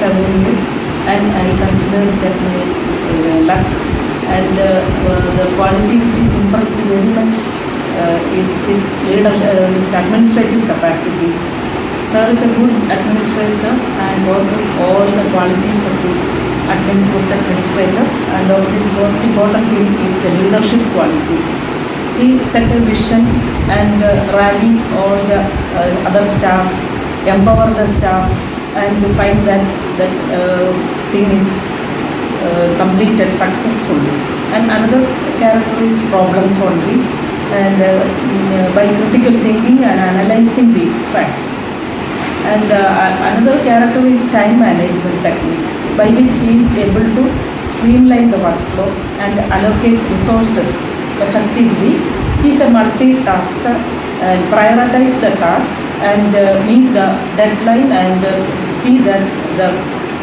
7 years, and I consider it as my luck. And the quality which is impressed very much is his administrative capacities. Sir is a good administrator and possesses all the qualities of the good administrator, and of his most important thing is the leadership quality. He set a vision and rally all the other staff, empower the staff, and find that thing is completed successfully. And another character is problem solving, and by critical thinking and analyzing the facts. And another character is time management technique, by which he is able to streamline the workflow and allocate resources effectively. He is a multitasker and prioritize the task and meet the deadline and see that the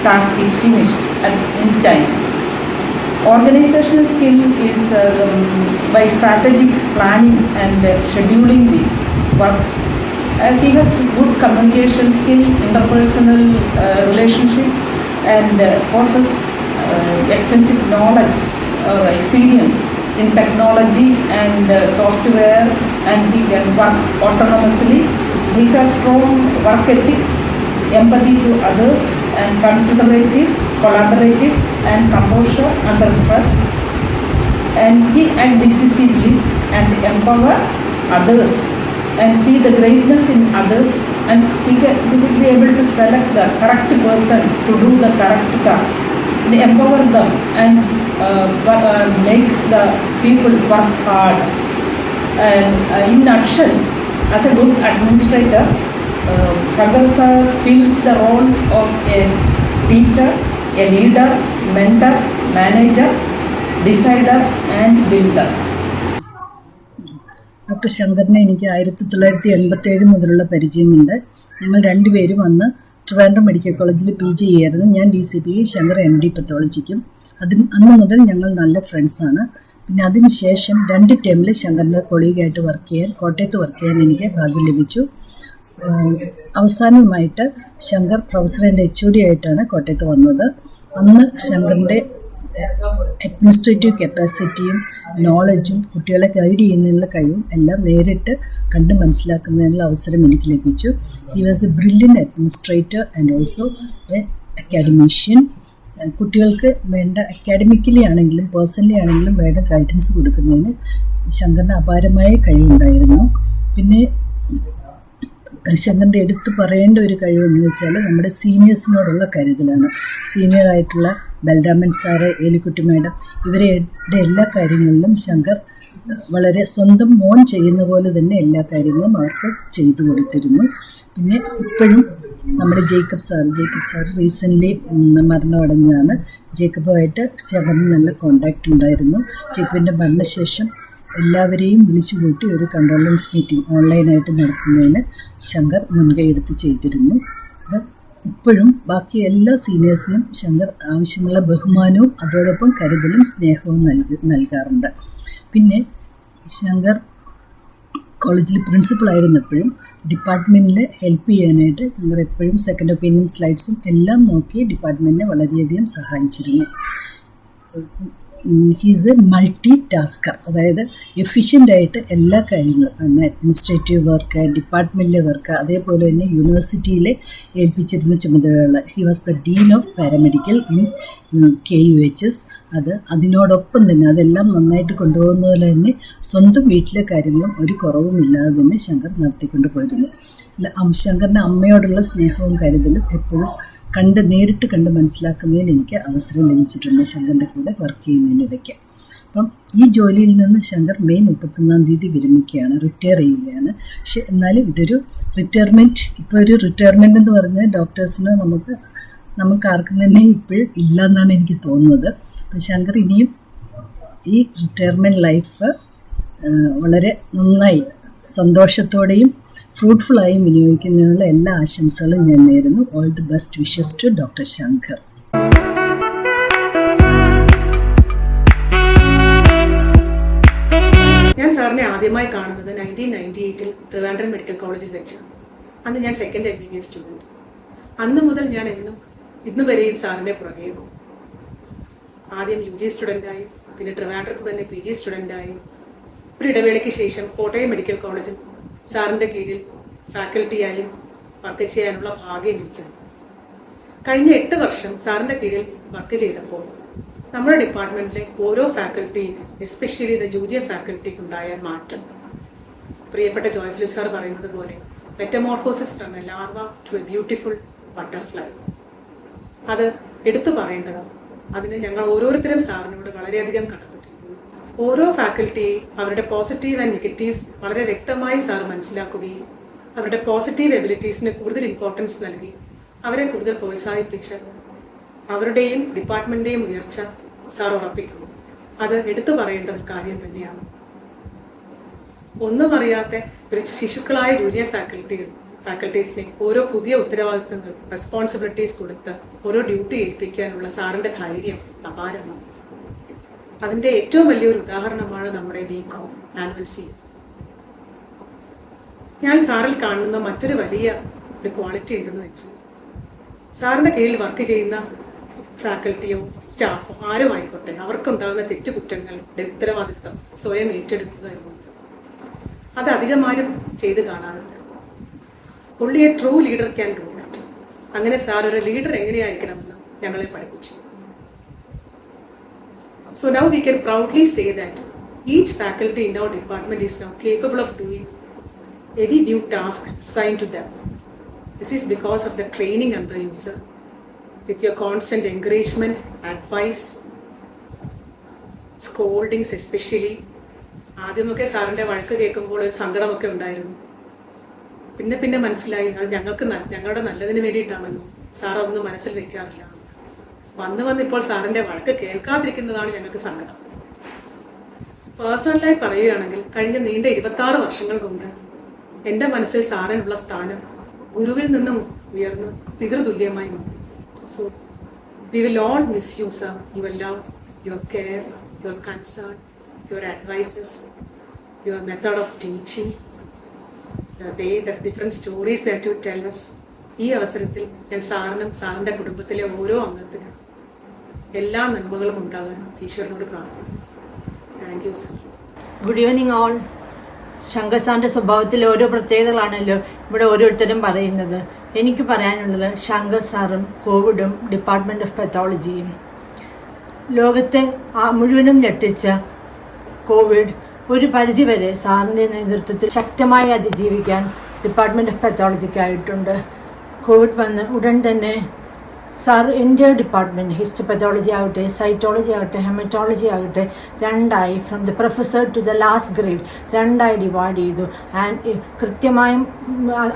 task is finished in time. Organizational skill is by strategic planning and scheduling the work. He has good communication skill, interpersonal relationships, and possesses extensive knowledge or experience in technology and software, and he can work autonomously. He has strong work ethics, empathy to others, and considerative, collaborative, and composure under stress. And he act decisively and empower others and see the greatness in others, and he will be able to select the correct person to do the correct task, and empower them and make the people work hard. And in nutshell, as a good administrator, Shankar sir fills the roles of a teacher, a leader, mentor, manager, decider, and builder. Doctor ശങ്കറിനെ എനിക്ക് 1987 മുതലുള്ള പരിചയമുണ്ട്. ഞങ്ങൾ രണ്ടുപേരും അന്ന് Trivandrum medical കോളേജിൽ PG ചെയ്യായിരുന്നു. ഞാൻ DCP, ശങ്കർ MD പത്തോളജിക്കും. അന്ന് മുതൽ ഞങ്ങൾ നല്ല ഫ്രണ്ട്സാണ്. പിന്നെ അതിന് ശേഷം 2 ടേമിൽ ശങ്കറിൻ്റെ കൊളീഗായിട്ട് കോട്ടയത്ത് വർക്ക് ചെയ്യാൻ എനിക്ക് ഭാഗ്യം ലഭിച്ചു. അവസാനമായിട്ട് ശങ്കർ പ്രൊഫസറിൻ്റെ HOD ആയിട്ടാണ് കോട്ടയത്ത് വന്നത്. അന്ന് ശങ്കറിൻ്റെ അഡ്മിനിസ്ട്രേറ്റീവ് കപ്പാസിറ്റിയും നോളജും കുട്ടികളെ ഗൈഡ് ചെയ്യുന്നതിനുള്ള കഴിവും എല്ലാം നേരിട്ട് കണ്ട് മനസ്സിലാക്കുന്നതിനുള്ള അവസരം എനിക്ക് ലഭിച്ചു. He was A brilliant administrator and also A academician. കുട്ടികൾക്ക് വേണ്ട അക്കാഡമിക്കലി ആണെങ്കിലും പേഴ്സണലി ആണെങ്കിലും വേണ്ട ഗൈഡൻസ് കൊടുക്കുന്നതിന് ശങ്കറിന് അപാരമായ കഴിവുണ്ടായിരുന്നു. പിന്നെ ശങ്കറിൻ്റെ എടുത്ത് പറയേണ്ട ഒരു കഴിവെന്ന് വെച്ചാൽ നമ്മുടെ സീനിയേഴ്സിനോടുള്ള കരുതലാണ്. സീനിയറായിട്ടുള്ള ബൽരാമൻ സാറ്, ഏലിക്കുട്ടി മാഡം, ഇവരുടെ എല്ലാ കാര്യങ്ങളിലും ശങ്കർ വളരെ സ്വന്തം മോൻ ചെയ്യുന്ന പോലെ തന്നെ എല്ലാ കാര്യങ്ങളും അവർക്ക് ചെയ്തു കൊടുത്തിരുന്നു. പിന്നെ ഇപ്പോഴും നമ്മുടെ ജേക്കബ് സാർ റീസെൻ്റ്ലി മരണമടഞ്ഞതാണ്. ജേക്കബുമായിട്ട് ശങ്കറിന് നല്ല കോണ്ടാക്റ്റ് ഉണ്ടായിരുന്നു. ജേക്കബിൻ്റെ മരണശേഷം എല്ലാവരെയും വിളിച്ചു കൂട്ടി ഒരു കണ്ടോളൻസ് മീറ്റിംഗ് ഓൺലൈനായിട്ട് നടത്തുന്നതിന് ശങ്കർ മുൻകൈ എടുത്ത് ചെയ്തിരുന്നു. അപ്പം ഇപ്പോഴും ബാക്കി എല്ലാ സീനിയേഴ്സിനും ശങ്കർ ആവശ്യമുള്ള ബഹുമാനവും അതോടൊപ്പം കരുതലും സ്നേഹവും നൽകാറുണ്ട്. പിന്നെ ശങ്കർ കോളേജിൽ പ്രിൻസിപ്പളായിരുന്നപ്പോഴും ഡിപ്പാർട്ട്മെൻറ്റിൽ ഹെൽപ്പ് ചെയ്യാനായിട്ട് ശങ്കർ എപ്പോഴും സെക്കൻഡ് ഒപ്പീനിയൻ സ്ലൈഡ്സും എല്ലാം നോക്കി ഡിപ്പാർട്ട്മെൻറ്റിനെ വളരെയധികം സഹായിച്ചിരുന്നു. ഹീസ് എ മൾട്ടി ടാസ്കർ, അതായത് എഫിഷ്യൻ്റായിട്ട് എല്ലാ കാര്യങ്ങളും അഡ്മിനിസ്ട്രേറ്റീവ് വർക്ക്, ഡിപ്പാർട്ട്മെൻറ്റിലെ വർക്ക്, അതേപോലെ തന്നെ യൂണിവേഴ്സിറ്റിയിലെ ഏൽപ്പിച്ചിരുന്ന ചുമതലകൾ. He was the Dean of paramedical in KUHS. അതിനോടൊപ്പം തന്നെ അതെല്ലാം നന്നായിട്ട് കൊണ്ടുപോകുന്ന പോലെ തന്നെ സ്വന്തം വീട്ടിലെ കാര്യങ്ങളും ഒരു കുറവുമില്ലാതെ തന്നെ ശങ്കർ നടത്തിക്കൊണ്ട് പോയിരുന്നു. ശങ്കറിൻ്റെ അമ്മയോടുള്ള സ്നേഹവും കരുതലും എപ്പോഴും നേരിട്ട് കണ്ട് മനസ്സിലാക്കുന്നതിന് എനിക്ക് അവസരം ലഭിച്ചിട്ടുണ്ട് ശങ്കറിൻ്റെ കൂടെ വർക്ക് ചെയ്യുന്നതിനിടയ്ക്ക്. അപ്പം ഈ ജോലിയിൽ നിന്ന് ശങ്കർ മെയ് 31 വിരമിക്കുകയാണ്, റിട്ടയർ ചെയ്യുകയാണ്. പക്ഷെ എന്നാലും ഇതൊരു റിട്ടയർമെൻറ്റ്, ഇപ്പോൾ ഒരു റിട്ടയർമെൻ്റ് എന്ന് പറഞ്ഞാൽ ഡോക്ടേഴ്സിന് നമുക്ക് ആർക്കും തന്നെ ഇപ്പോഴും ഇല്ല എന്നാണ് എനിക്ക് തോന്നുന്നത്. അപ്പം ശങ്കർ ഇനിയും ഈ റിട്ടയർമെൻറ്റ് ലൈഫ് വളരെ നന്നായി സന്തോഷത്തോടെയും ഫ്രൂട്ട്ഫുള്ളായും വിനിയോഗിക്കുന്നതിനുള്ള എല്ലാ ആശംസകളും ഞാൻ നേരുന്നു. All the best wishes to doctor Shankar. ഞാൻ സാറിനെ ആദ്യമായി കാണുന്നത് 1998 ട്രിവാൻഡ്രം മെഡിക്കൽ കോളേജിൽ വെച്ചാണ്. അന്ന് ഞാൻ സെക്കൻഡ് MBBS സ്റ്റുഡൻറ്റ്. അന്ന് മുതൽ ഞാൻ എന്നും ഇന്ന് വരെയും സാറിൻ്റെ പുറകെ ആദ്യം UG സ്റ്റുഡൻ്റായി, പിന്നെ ട്രിവാൻഡ്രത്ത് തന്നെ PG സ്റ്റുഡൻ്റായി, ഒരു ഇടവേളയ്ക്ക് ശേഷം കോട്ടയം മെഡിക്കൽ കോളേജിൽ സാറിൻ്റെ കീഴിൽ ഫാക്കൽറ്റിയായും വർക്ക് ചെയ്യാനുള്ള ഭാഗ്യം ലഭിക്കുന്നു. കഴിഞ്ഞ 8 വർഷം സാറിൻ്റെ കീഴിൽ വർക്ക് ചെയ്തപ്പോൾ നമ്മുടെ ഡിപ്പാർട്ട്മെൻറ്റിലെ ഓരോ ഫാക്കൽറ്റിക്കും, എസ്പെഷ്യലി ദ ജൂനിയർ ഫാക്കൽറ്റിക്ക് ഉണ്ടായ മാറ്റം പ്രിയപ്പെട്ട ജോയ്ഫിലിപ്പ് സാർ പറയുന്നത് പോലെ metamorphosis from a larva to a beautiful butterfly. അത് എടുത്തു പറയേണ്ടതാണ്. അതിന് ഞങ്ങൾ ഓരോരുത്തരും സാറിനോട് വളരെയധികം കടപ്പെട്ടിരിക്കുന്നു. ഓരോ ഫാക്കൽറ്റിയെയും അവരുടെ പോസിറ്റീവ് ആൻഡ് നെഗറ്റീവ്സ് വളരെ വ്യക്തമായി സാർ മനസ്സിലാക്കുകയും അവരുടെ പോസിറ്റീവ് എബിലിറ്റീസിന് കൂടുതൽ ഇമ്പോർട്ടൻസ് നൽകി അവരെ കൂടുതൽ പ്രോത്സാഹിപ്പിച്ച് അവരുടെയും ഡിപ്പാർട്ട്മെന്റിന്റെയും ഉയർച്ച സാർ ഉറപ്പിക്കുന്നു. അത് എടുത്തു പറയേണ്ട ഒരു കാര്യം തന്നെയാണ്. ഒന്നും അറിയാത്ത ഒരു ശിശുക്കളായ ജൂനിയർ ഫാക്കൽറ്റീസിനെ ഓരോ പുതിയ ഉത്തരവാദിത്തങ്ങൾ, റെസ്പോൺസിബിലിറ്റീസ് കൊടുത്ത് ഓരോ ഡ്യൂട്ടി ഏൽപ്പിക്കാനുള്ള സാറിന്റെ ധൈര്യം അപാരമാണ്. അതിന്റെ ഏറ്റവും വലിയൊരു ഉദാഹരണമാണ് നമ്മുടെ BCom ആനുവൽ സി. ഞാൻ സാറിൽ കാണുന്ന മറ്റൊരു വലിയ ഒരു ക്വാളിറ്റി എന്തെന്ന് വെച്ചാൽ, സാറിന്റെ കീഴിൽ വർക്ക് ചെയ്യുന്ന ഫാക്കൽറ്റിയോ സ്റ്റാഫോ ആരോ ആയിക്കോട്ടെ, അവർക്കുണ്ടാകുന്ന തെറ്റുകുറ്റങ്ങളുടെ ഉത്തരവാദിത്തം സ്വയം ഏറ്റെടുക്കുക എന്നുള്ളത് അത് അധികമാരും ചെയ്ത് കാണാറുണ്ട്. only a true leader can do that. അങ്ങനെ സാർ ഒരു ലീഡർ എങ്ങനെയായിരിക്കണമെന്ന് ഞങ്ങളെ പഠിപ്പിച്ചു. So now we can proudly say that each faculty in our department is now capable of doing any new task assigned to them. This is because of the training under you, sir. With your constant encouragement, advice, scoldings especially. ആദ്യമൊക്കെ സാറിൻ്റെ വഴക്ക് കേൾക്കുമ്പോൾ ഒരു സങ്കടമൊക്കെ ഉണ്ടായിരുന്നു. പിന്നെ മനസ്സിലായി അത് ഞങ്ങളുടെ നല്ലതിന് വേണ്ടിയിട്ടാണെന്നും സാർ ഒന്നും മനസ്സിൽ വെക്കാറില്ല. വന്നിപ്പോൾ സാറിൻ്റെ വഴക്ക് കേൾക്കാതിരിക്കുന്നതാണ് ഞങ്ങൾക്ക് സങ്കടം. പേഴ്സണലായി പറയുകയാണെങ്കിൽ കഴിഞ്ഞ നീണ്ട 26 വർഷങ്ങൾ കൊണ്ട് എൻ്റെ മനസ്സിൽ സാറിനുള്ള സ്ഥാനം ഗുരുവിൽ നിന്നും ഉയർന്ന് പിതൃതുല്യമായി മാറി. So we will all miss you, sir. Your love, your care, your concern, your advices, your method of teaching, the way, the different stories that you tell us. ഈ അവസരത്തിൽ ഞാൻ സാറിനും സാറിൻ്റെ കുടുംബത്തിലെ ഓരോ അംഗത്തിനും എല്ലാ നന്മകളും ഉണ്ടാകാൻ ഈശ്വരനോട് പ്രാർത്ഥിക്കുന്നു. Thank you, sir. Good evening all. Shankar സാറിൻ്റെ സ്വഭാവത്തിൽ ഓരോ പ്രത്യേകതകളാണല്ലോ ഇവിടെ ഓരോരുത്തരും പറയുന്നത്. എനിക്ക് പറയാനുള്ളത് ശങ്കർ സാറും കോവിഡും ഡിപ്പാർട്ട്മെൻറ്റ് ഓഫ് പത്തോളജിയും. ലോകത്തെ മുഴുവനും ഞെട്ടിച്ച കോവിഡ് ഒരു പരിധിവരെ സാറിൻ്റെ നേതൃത്വത്തിൽ ശക്തമായി അതിജീവിക്കാൻ ഡിപ്പാർട്ട്മെൻറ്റ് ഓഫ് പത്തോളജിക്കായിട്ടുണ്ട്. കോവിഡ് വന്ന് ഉടൻ തന്നെ സാർ എൻ്റെ ഡിപ്പാർട്ട്മെൻറ്റ് ഹിസ്റ്റോപത്തോളജി ആകട്ടെ, സൈറ്റോളജി ആകട്ടെ, ഹെമറ്റോളജി ആകട്ടെ രണ്ടായി, from the professor to the last grade രണ്ടായി ഡിവൈഡ് ചെയ്തു. ആൻഡ് കൃത്യമായും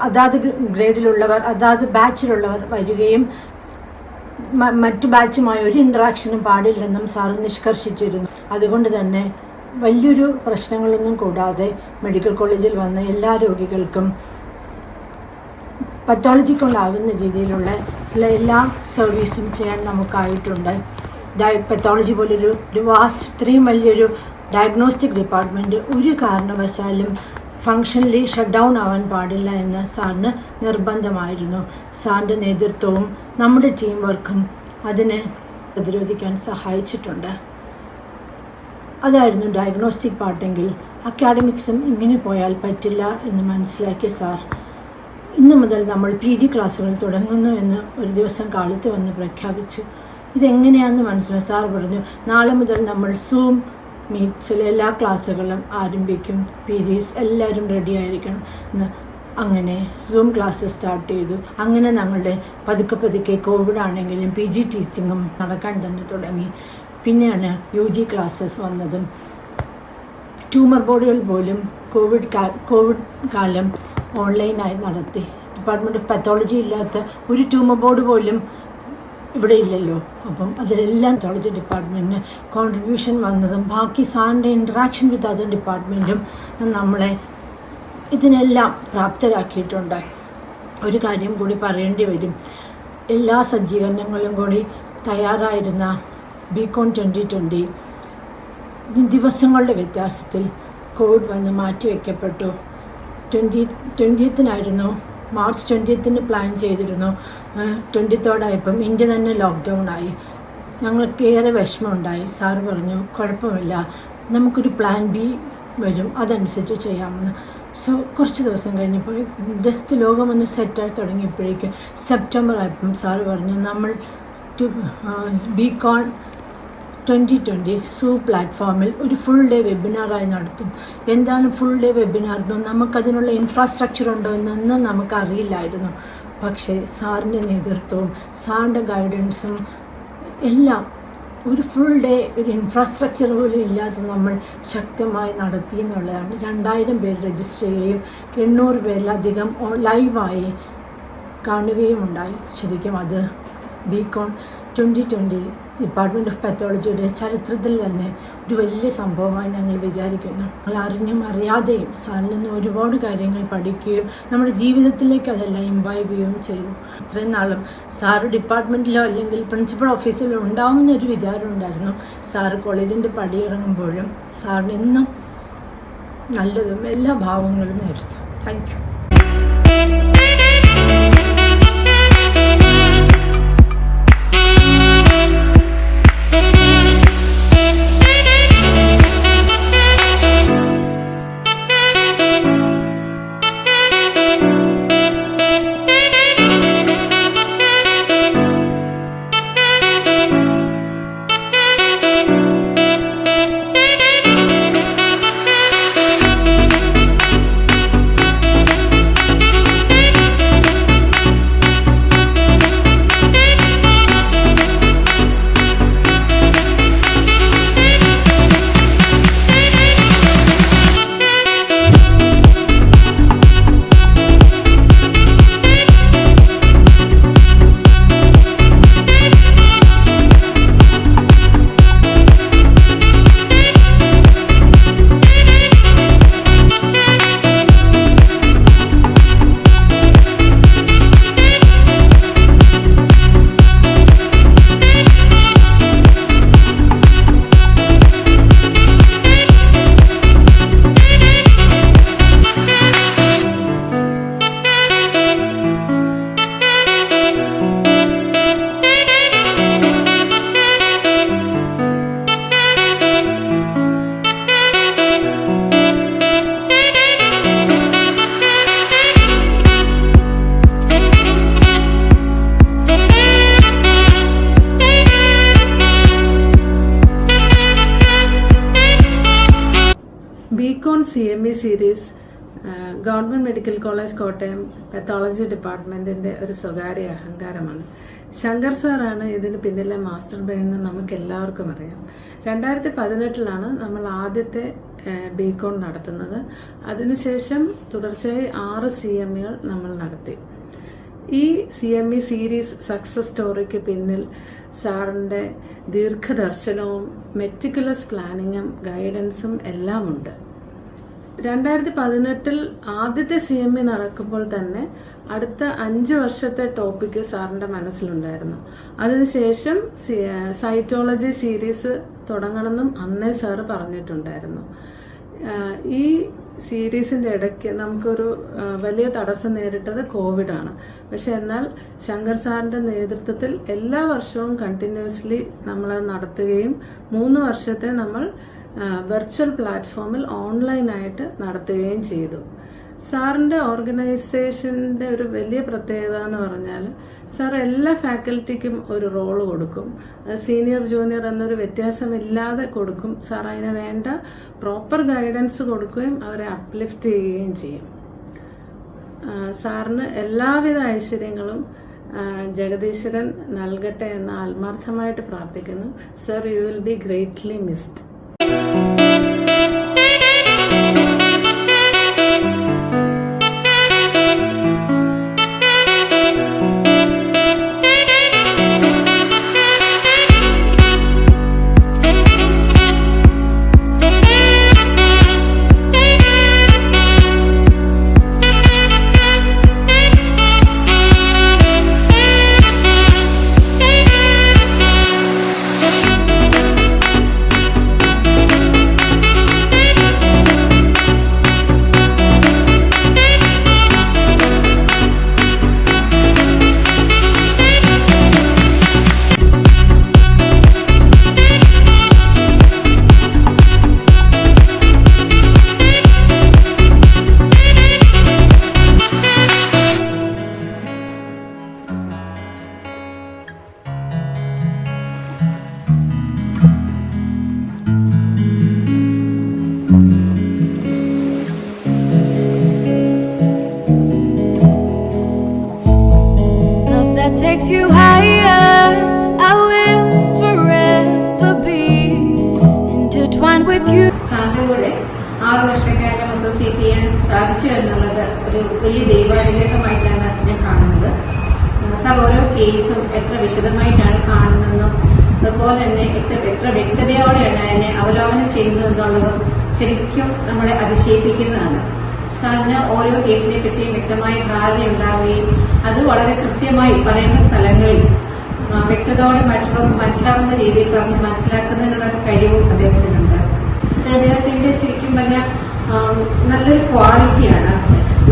അതാത് ഗ്രേഡിലുള്ളവർ, അതാത് ബാച്ചിലുള്ളവർ വരികയും മറ്റു ബാച്ചുമായി ഒരു ഇൻട്രാക്ഷനും പാടില്ലെന്നും സാർ നിഷ്കർഷിച്ചിരുന്നു. അതുകൊണ്ട് തന്നെ വലിയൊരു പ്രശ്നങ്ങളൊന്നും കൂടാതെ മെഡിക്കൽ കോളേജിൽ വന്ന എല്ലാ രോഗികൾക്കും പത്തോളജിക്കുണ്ടാകുന്ന രീതിയിലുള്ള എല്ലാ സർവീസും ചെയ്യാൻ നമുക്കായിട്ടുണ്ട്. പത്തോളജി പോലൊരു ഇത്രയും വലിയൊരു ഡയഗ്നോസ്റ്റിക് ഡിപ്പാർട്ട്മെൻറ്റ് ഒരു കാരണവശാലും ഫങ്ഷനലി ഷട്ട് ഡൗൺ ആവാൻ പാടില്ല എന്ന് സാറിന് നിർബന്ധമായിരുന്നു. സാറിൻ്റെ നേതൃത്വവും നമ്മുടെ ടീം വർക്കും അതിനെ പ്രതിരോധിക്കാൻ സഹായിച്ചിട്ടുണ്ട്. അതായിരുന്നു ഡയഗ്നോസ്റ്റിക് പാർട്ടെങ്കിൽ. അക്കാഡമിക്സും ഇങ്ങനെ പോയാൽ പറ്റില്ല എന്ന് മനസ്സിലാക്കിയ സാർ ഇന്നു മുതൽ നമ്മൾ PG ക്ലാസ്സുകൾ തുടങ്ങുന്നു എന്ന് ഒരു ദിവസം കാലത്ത് വന്ന് പ്രഖ്യാപിച്ചു. ഇതെങ്ങനെയാണെന്ന് മനസ്സിലായി. സാർ പറഞ്ഞു, നാളെ മുതൽ നമ്മൾ സൂം മീറ്റ്സിൽ എല്ലാ ക്ലാസ്സുകളും ആരംഭിക്കും, PGs എല്ലാവരും റെഡി ആയിരിക്കണം എന്ന്. അങ്ങനെ സൂം ക്ലാസ് സ്റ്റാർട്ട് ചെയ്തു. അങ്ങനെ ഞങ്ങളുടെ പതുക്കെ കോവിഡ് ആണെങ്കിലും PG ടീച്ചിങ്ങും നടക്കാൻ തന്നെ തുടങ്ങി. പിന്നെയാണ് UG ക്ലാസ്സസ് വന്നതും. ട്യൂമർ ബോർഡുകൾ പോലും കോവിഡ് കാലം ഓൺലൈനായി നടത്തി. ഡിപ്പാർട്ട്മെൻറ്റ് ഓഫ് പത്തോളജി ഇല്ലാത്ത ഒരു ട്യൂമർ ബോർഡ് പോലും ഇവിടെ ഇല്ലല്ലോ. അപ്പം അതിലെല്ലാം പത്തോളജി ഡിപ്പാർട്ട്മെൻറ്റിന് കോൺട്രിബ്യൂഷൻ വന്നതും ബാക്കി സാറിൻ്റെ ഇൻട്രാക്ഷൻ വിത്ത് അതർ ഡിപ്പാർട്ട്മെൻറ്റും നമ്മളെ ഇതിനെല്ലാം പ്രാപ്തരാക്കിയിട്ടുണ്ട്. ഒരു കാര്യം കൂടി പറയേണ്ടി വരും. എല്ലാ സജ്ജീകരണങ്ങളും കൂടി തയ്യാറായിരുന്ന BCom 2020 ദിവസങ്ങളുടെ വ്യത്യാസത്തിൽ കോവിഡ് വന്ന് മാറ്റിവെക്കപ്പെട്ടു. 20th മാർച്ച് 20th പ്ലാൻ ചെയ്തിരുന്നു. 23rd ആയപ്പം ഇന്ത്യ തന്നെ ലോക്ക്ഡൗൺ ആയി. ഞങ്ങൾക്ക് ഏറെ വിഷമമുണ്ടായി. സാറ് പറഞ്ഞു കുഴപ്പമില്ല, നമുക്കൊരു പ്ലാൻ ബി വരും, അതനുസരിച്ച് ചെയ്യാമെന്ന്. സോ കുറച്ച് ദിവസം കഴിഞ്ഞപ്പോൾ ജസ്റ്റ് ലോകം ഒന്ന് സെറ്റായി തുടങ്ങിയപ്പോഴേക്കും സെപ്റ്റംബർ ആയപ്പം സാറ് പറഞ്ഞു നമ്മൾ ബികോൺ 2020 സൂ പ്ലാറ്റ്ഫോമിൽ ഒരു ഫുൾ ഡേ വെബിനാറായി നടത്തും. എന്താണ് ഫുൾ ഡേ വെബിനാർ എന്നും നമുക്കതിനുള്ള ഇൻഫ്രാസ്ട്രക്ചർ ഉണ്ടോ എന്നൊന്നും നമുക്കറിയില്ലായിരുന്നു. പക്ഷേ സാറിൻ്റെ നേതൃത്വവും സാറിൻ്റെ ഗൈഡൻസും എല്ലാം ഒരു ഫുൾ ഡേ ഒരു ഇൻഫ്രാസ്ട്രക്ചർ പോലും ഇല്ലാതെ നമ്മൾ ശക്തമായി നടത്തി എന്നുള്ളതാണ്. 2000 പേര് രജിസ്റ്റർ ചെയ്യുകയും 800 പേരിലധികം ലൈവായി കാണുകയും ഉണ്ടായി. ശരിക്കും അത് ബികോൺ 2020 ഡിപ്പാർട്ട്മെൻറ്റ് ഓഫ് പാത്തോളജിയുടെ ചരിത്രത്തിൽ തന്നെ ഒരു വലിയ സംഭവമായി ഞങ്ങൾ വിചാരിക്കുന്നു. ഞങ്ങൾ അറിഞ്ഞും അറിയാതെയും സാറിൽ നിന്ന് ഒരുപാട് കാര്യങ്ങൾ പഠിക്കുകയും നമ്മുടെ ജീവിതത്തിലേക്ക് അതെല്ലാം ഇംബൈബ് ചെയ്യുകയും ചെയ്തു. ഇത്രയും നാളും സാറ് ഡിപ്പാർട്ട്മെൻറ്റിലോ അല്ലെങ്കിൽ പ്രിൻസിപ്പൽ ഓഫീസിലോ ഉണ്ടാവുന്നൊരു വിചാരം ഉണ്ടായിരുന്നു. സാറ് കോളേജിൻ്റെ പടിയിറങ്ങുമ്പോഴും സാറിന് എന്നും നല്ലതും എല്ലാ ഭാവങ്ങളും നേരുന്നു. Thank you. ബികോൺ CME series government medical college Kottayam pathology ഡിപ്പാർട്ട്മെൻറ്റിൻ്റെ ഒരു സ്വകാര്യ അഹങ്കാരമാണ്. ശങ്കർ സാറാണ് ഇതിന് പിന്നിലെ മാസ്റ്റർ ബ്രെയിൻ എന്ന് നമുക്ക് എല്ലാവർക്കും അറിയാം. 2018 നമ്മൾ ആദ്യത്തെ ബികോൺ നടത്തുന്നത്. അതിനുശേഷം തുടർച്ചയായി 6 CMEകൾ നമ്മൾ നടത്തി. ഈ CME സീരീസ് സക്സസ് സ്റ്റോറിക്ക് പിന്നിൽ സാറിൻ്റെ ദീർഘദർശനവും മെറ്റിക്കുലസ് പ്ലാനിങ്ങും ഗൈഡൻസും എല്ലാം ഉണ്ട്. 2018 ആദ്യത്തെ CME നടക്കുമ്പോൾ തന്നെ അടുത്ത 5 വർഷത്തെ ടോപ്പിക്ക് സാറിൻ്റെ മനസ്സിലുണ്ടായിരുന്നു. അതിനുശേഷം സൈറ്റോളജി സീരീസ് തുടങ്ങണമെന്നും അന്നേ സാറ് പറഞ്ഞിട്ടുണ്ടായിരുന്നു. ഈ സീരീസിൻ്റെ ഇടയ്ക്ക് നമുക്കൊരു വലിയ തടസ്സം നേരിട്ടത് കോവിഡാണ്. പക്ഷെ എന്നാൽ ശങ്കർ സാറിൻ്റെ നേതൃത്വത്തിൽ എല്ലാ വർഷവും കണ്ടിന്യൂസ്ലി നമ്മൾ നടത്തുകയും 3 വർഷത്തെ നമ്മൾ വെർച്വൽ പ്ലാറ്റ്ഫോമിൽ ഓൺലൈനായിട്ട് നടത്തുകയും ചെയ്തു. സാറിൻ്റെ ഓർഗനൈസേഷൻ്റെ ഒരു വലിയ പ്രത്യേകത എന്ന് പറഞ്ഞാൽ സാർ എല്ലാ ഫാക്കൽറ്റിക്കും ഒരു റോള് കൊടുക്കും. സീനിയർ ജൂനിയർ എന്നൊരു വ്യത്യാസമില്ലാതെ കൊടുക്കും. സാർ അതിന് വേണ്ട പ്രോപ്പർ ഗൈഡൻസ് കൊടുക്കുകയും അവരെ അപ്ലിഫ്റ്റ് ചെയ്യുകയും ചെയ്യും. സാറിന് എല്ലാവിധ ഐശ്വര്യങ്ങളും ജഗദീശ്വരൻ നൽകട്ടെ എന്ന് ആത്മാർത്ഥമായിട്ട് പ്രാർത്ഥിക്കുന്നു. Sir, you will be greatly missed. വർഷക്കാലം അസോസിയേറ്റ് ചെയ്യാൻ സാധിച്ചു എന്നുള്ളത് ഒരു വലിയ ദൈവാനുഗ്രഹമായിട്ടാണ് ഞാൻ കാണുന്നത്. സാർ ഓരോ കേസും എത്ര വിശദമായിട്ടാണ് കാണുന്നതെന്നും അതുപോലെ തന്നെ എത്ര വ്യക്തതയോടെയാണ് അതിനെ അവലോകനം ചെയ്യുന്നതെന്നുള്ളതും ശരിക്കും നമ്മളെ അതിശയിപ്പിക്കുന്നതാണ്. സാറിന് ഓരോ കേസിനെ പറ്റിയും വ്യക്തമായ ധാരണയുണ്ടാവുകയും അത് വളരെ കൃത്യമായി പറയുന്ന സ്ഥലങ്ങളിൽ വ്യക്തതയോടെ മറ്റുള്ളവർക്ക് മനസ്സിലാകുന്ന രീതിയിൽ പറഞ്ഞ് മനസ്സിലാക്കുന്നതിനുള്ള കഴിവും അദ്ദേഹത്തിനുണ്ട്. അദ്ദേഹത്തിന്റെ ശരിക്കും പറഞ്ഞാൽ നല്ലൊരു ക്വാളിറ്റിയാണ്.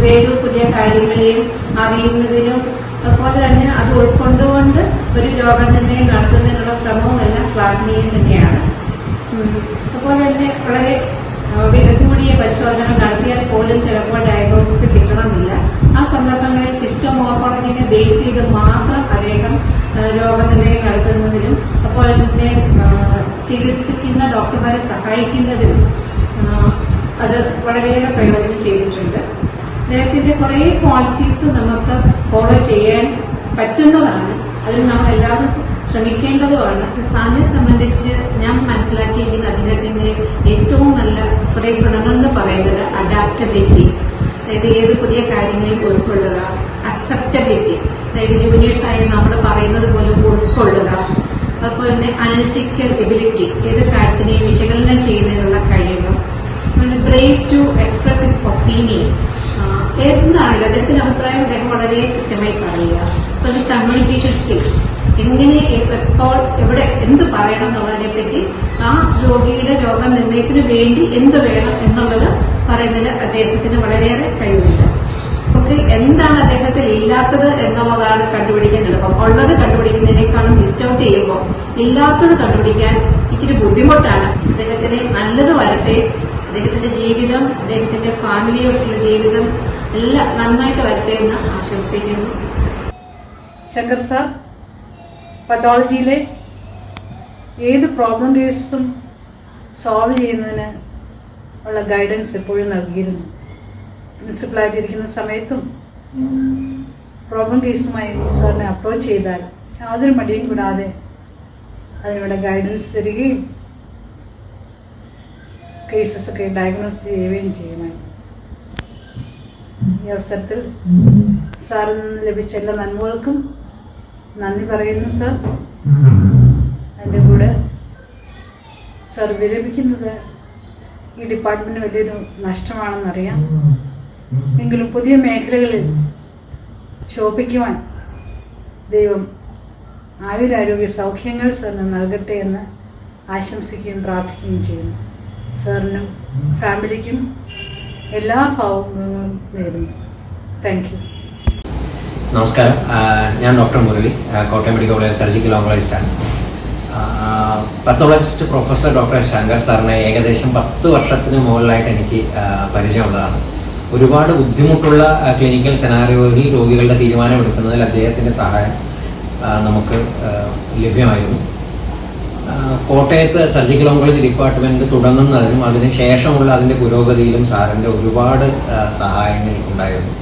വേഗം പുതിയ കാര്യങ്ങളെയും അറിയുന്നതിനും അതുപോലെ തന്നെ അത് ഉൾക്കൊണ്ടുകൊണ്ട് ഒരു രോഗനിർണയം നടത്തുന്നതിനുള്ള ശ്രമവും എല്ലാം ശ്ലാഘനീയം തന്നെയാണ്. അതുപോലെ തന്നെ വളരെ കൂടിയ പരിശോധനകൾ നടത്തിയാൽ പോലും ചിലപ്പോൾ ഡയഗ്നോസിസ് കിട്ടണമെന്നില്ല. ആ സന്ദർഭങ്ങളിൽ ഹിസ്റ്റോമോർഫോളജിനെ ബേസ് ചെയ്ത് മാത്രം അദ്ദേഹം രോഗനിർണയം നടത്തുന്നതിനും അപ്പോൾ തന്നെ ചികിത്സിക്കുന്ന ഡോക്ടർമാരെ സഹായിക്കുന്നതിനും അത് വളരെയേറെ പ്രയോജനം ചെയ്തിട്ടുണ്ട്. അദ്ദേഹത്തിന്റെ കുറേ ക്വാളിറ്റീസ് നമുക്ക് ഫോളോ ചെയ്യാൻ പറ്റുന്നതാണ്. അതിന് നമ്മൾ എല്ലാവരും ശ്രമിക്കേണ്ടതുമാണ്. സാറിനെ സംബന്ധിച്ച് ഞാൻ മനസ്സിലാക്കിയിരിക്കുന്ന അദ്ദേഹത്തിന്റെ ഏറ്റവും നല്ല കുറെ ഗുണങ്ങൾ എന്ന് പറയുന്നത് അഡാപ്റ്റബിലിറ്റി, അതായത് ഏത് പുതിയ കാര്യങ്ങളെയും ഉൾക്കൊള്ളുക, അക്സെപ്റ്റബിലിറ്റി, അതായത് ജൂനിയേഴ്സ് ആയി നമ്മൾ പറയുന്നത് പോലും ഉൾക്കൊള്ളുക, അതുപോലെ തന്നെ അനലിറ്റിക്കൽ എബിലിറ്റി, ഏത് കാര്യത്തിനെയും വിശകലനം ചെയ്യുന്നതിനുള്ള കഴിവ്, brave to express his opinion, എന്താണല്ലോ അദ്ദേഹത്തിന്റെ അഭിപ്രായം അദ്ദേഹം വളരെ കൃത്യമായി പറയുക. അപ്പൊ ഒരു കമ്മ്യൂണിക്കേഷൻ സ്കിൽ, എങ്ങനെ എപ്പോൾ എവിടെ എന്ത് പറയണം എന്നുള്ളതിനെ പറ്റി ആ രോഗിയുടെ രോഗനിർണയത്തിന് വേണ്ടി എന്ത് വേണം എന്നുള്ളത് പറയുന്നതിൽ അദ്ദേഹത്തിന് വളരെയേറെ കഴിവുണ്ട്. നമുക്ക് എന്താണ് അദ്ദേഹത്തിൽ ഇല്ലാത്തത് എന്നുള്ളതാണ് കണ്ടുപിടിക്കാൻ എളുപ്പം. ഉള്ളത് കണ്ടുപിടിക്കുന്നതിനേക്കാളും ലിസ്റ്റ് ഔട്ട് ചെയ്യുമ്പോൾ ഇല്ലാത്തത് കണ്ടുപിടിക്കാൻ ഇച്ചിരി ബുദ്ധിമുട്ടാണ്. അദ്ദേഹത്തിന് നല്ലത് വരട്ടെ, അദ്ദേഹത്തിന്റെ ജീവിതം, അദ്ദേഹത്തിന്റെ ഫാമിലിയായിട്ടുള്ള ജീവിതം എല്ലാം നന്നായിട്ട് വരട്ടെ എന്ന് ആശംസിക്കുന്നു. ശങ്കർ സാർ പതോളജിയിലെ ഏത് പ്രോബ്ലം കേസും സോൾവ് ചെയ്യുന്നതിന് ഉള്ള ഗൈഡൻസ് എപ്പോഴും നൽകിയിരുന്നു. പ്രിൻസിപ്പളായിട്ടിരിക്കുന്ന സമയത്തും പ്രോബ്ലം കേസുമായി സാറിനെ അപ്രോച്ച് ചെയ്താൽ യാതൊരു മടിയും കൂടാതെ അതിനുള്ള ഗൈഡൻസ് തരികയും കേസസൊക്കെ ഡയഗ്നോസ് ചെയ്യുകയും ചെയ്യുമായിരുന്നു. ഈ അവസരത്തിൽ സാറിൽ നിന്ന് ലഭിച്ച എല്ലാ നന്മകൾക്കും നന്ദി പറയുന്നു സാർ. അതിൻ്റെ കൂടെ സാർ വിരമിക്കുന്നത് ഈ ഡിപ്പാർട്ട്മെൻറ്റിന് വലിയൊരു നഷ്ടമാണെന്നറിയാം. എങ്കിലും പുതിയ മേഖലകളിൽ ശോഭിക്കുവാൻ ദൈവം ആയുരാരോഗ്യ സൗഖ്യങ്ങൾ സാറിന് നൽകട്ടെ എന്ന് ആശംസിക്കുകയും പ്രാർത്ഥിക്കുകയും ചെയ്യുന്നു. സാറിനും ഫാമിലിക്കും എല്ലാ ഭാവങ്ങളും നേരുന്നു. Thank you. നമസ്കാരം, ഞാൻ doctor Murali, Kottayam medical college surgical ഓങ്കോളജിസ്റ്റാണ്. പത്തോളജിസ്റ്റ് പ്രൊഫസർ ഡോക്ടർ ശങ്കർ സാറിനെ ഏകദേശം 10 വർഷത്തിന് മുകളിലായിട്ട് എനിക്ക് പരിചയമുള്ളതാണ്. ഒരുപാട് ബുദ്ധിമുട്ടുള്ള ക്ലിനിക്കൽ സെനാറിയോയിൽ രോഗികളുടെ തീരുമാനമെടുക്കുന്നതിൽ അദ്ദേഹത്തിൻ്റെ സഹായം നമുക്ക് ലഭ്യമായിരുന്നു. കോട്ടയത്ത് സർജിക്കൽ ഓങ്കോളജി ഡിപ്പാർട്ട്മെൻറ്റ് തുടങ്ങുന്നതിനും അതിന് ശേഷമുള്ള അതിൻ്റെ പുരോഗതിയിലും സാറിൻ്റെ ഒരുപാട് സഹായങ്ങൾ ഉണ്ടായിരുന്നു.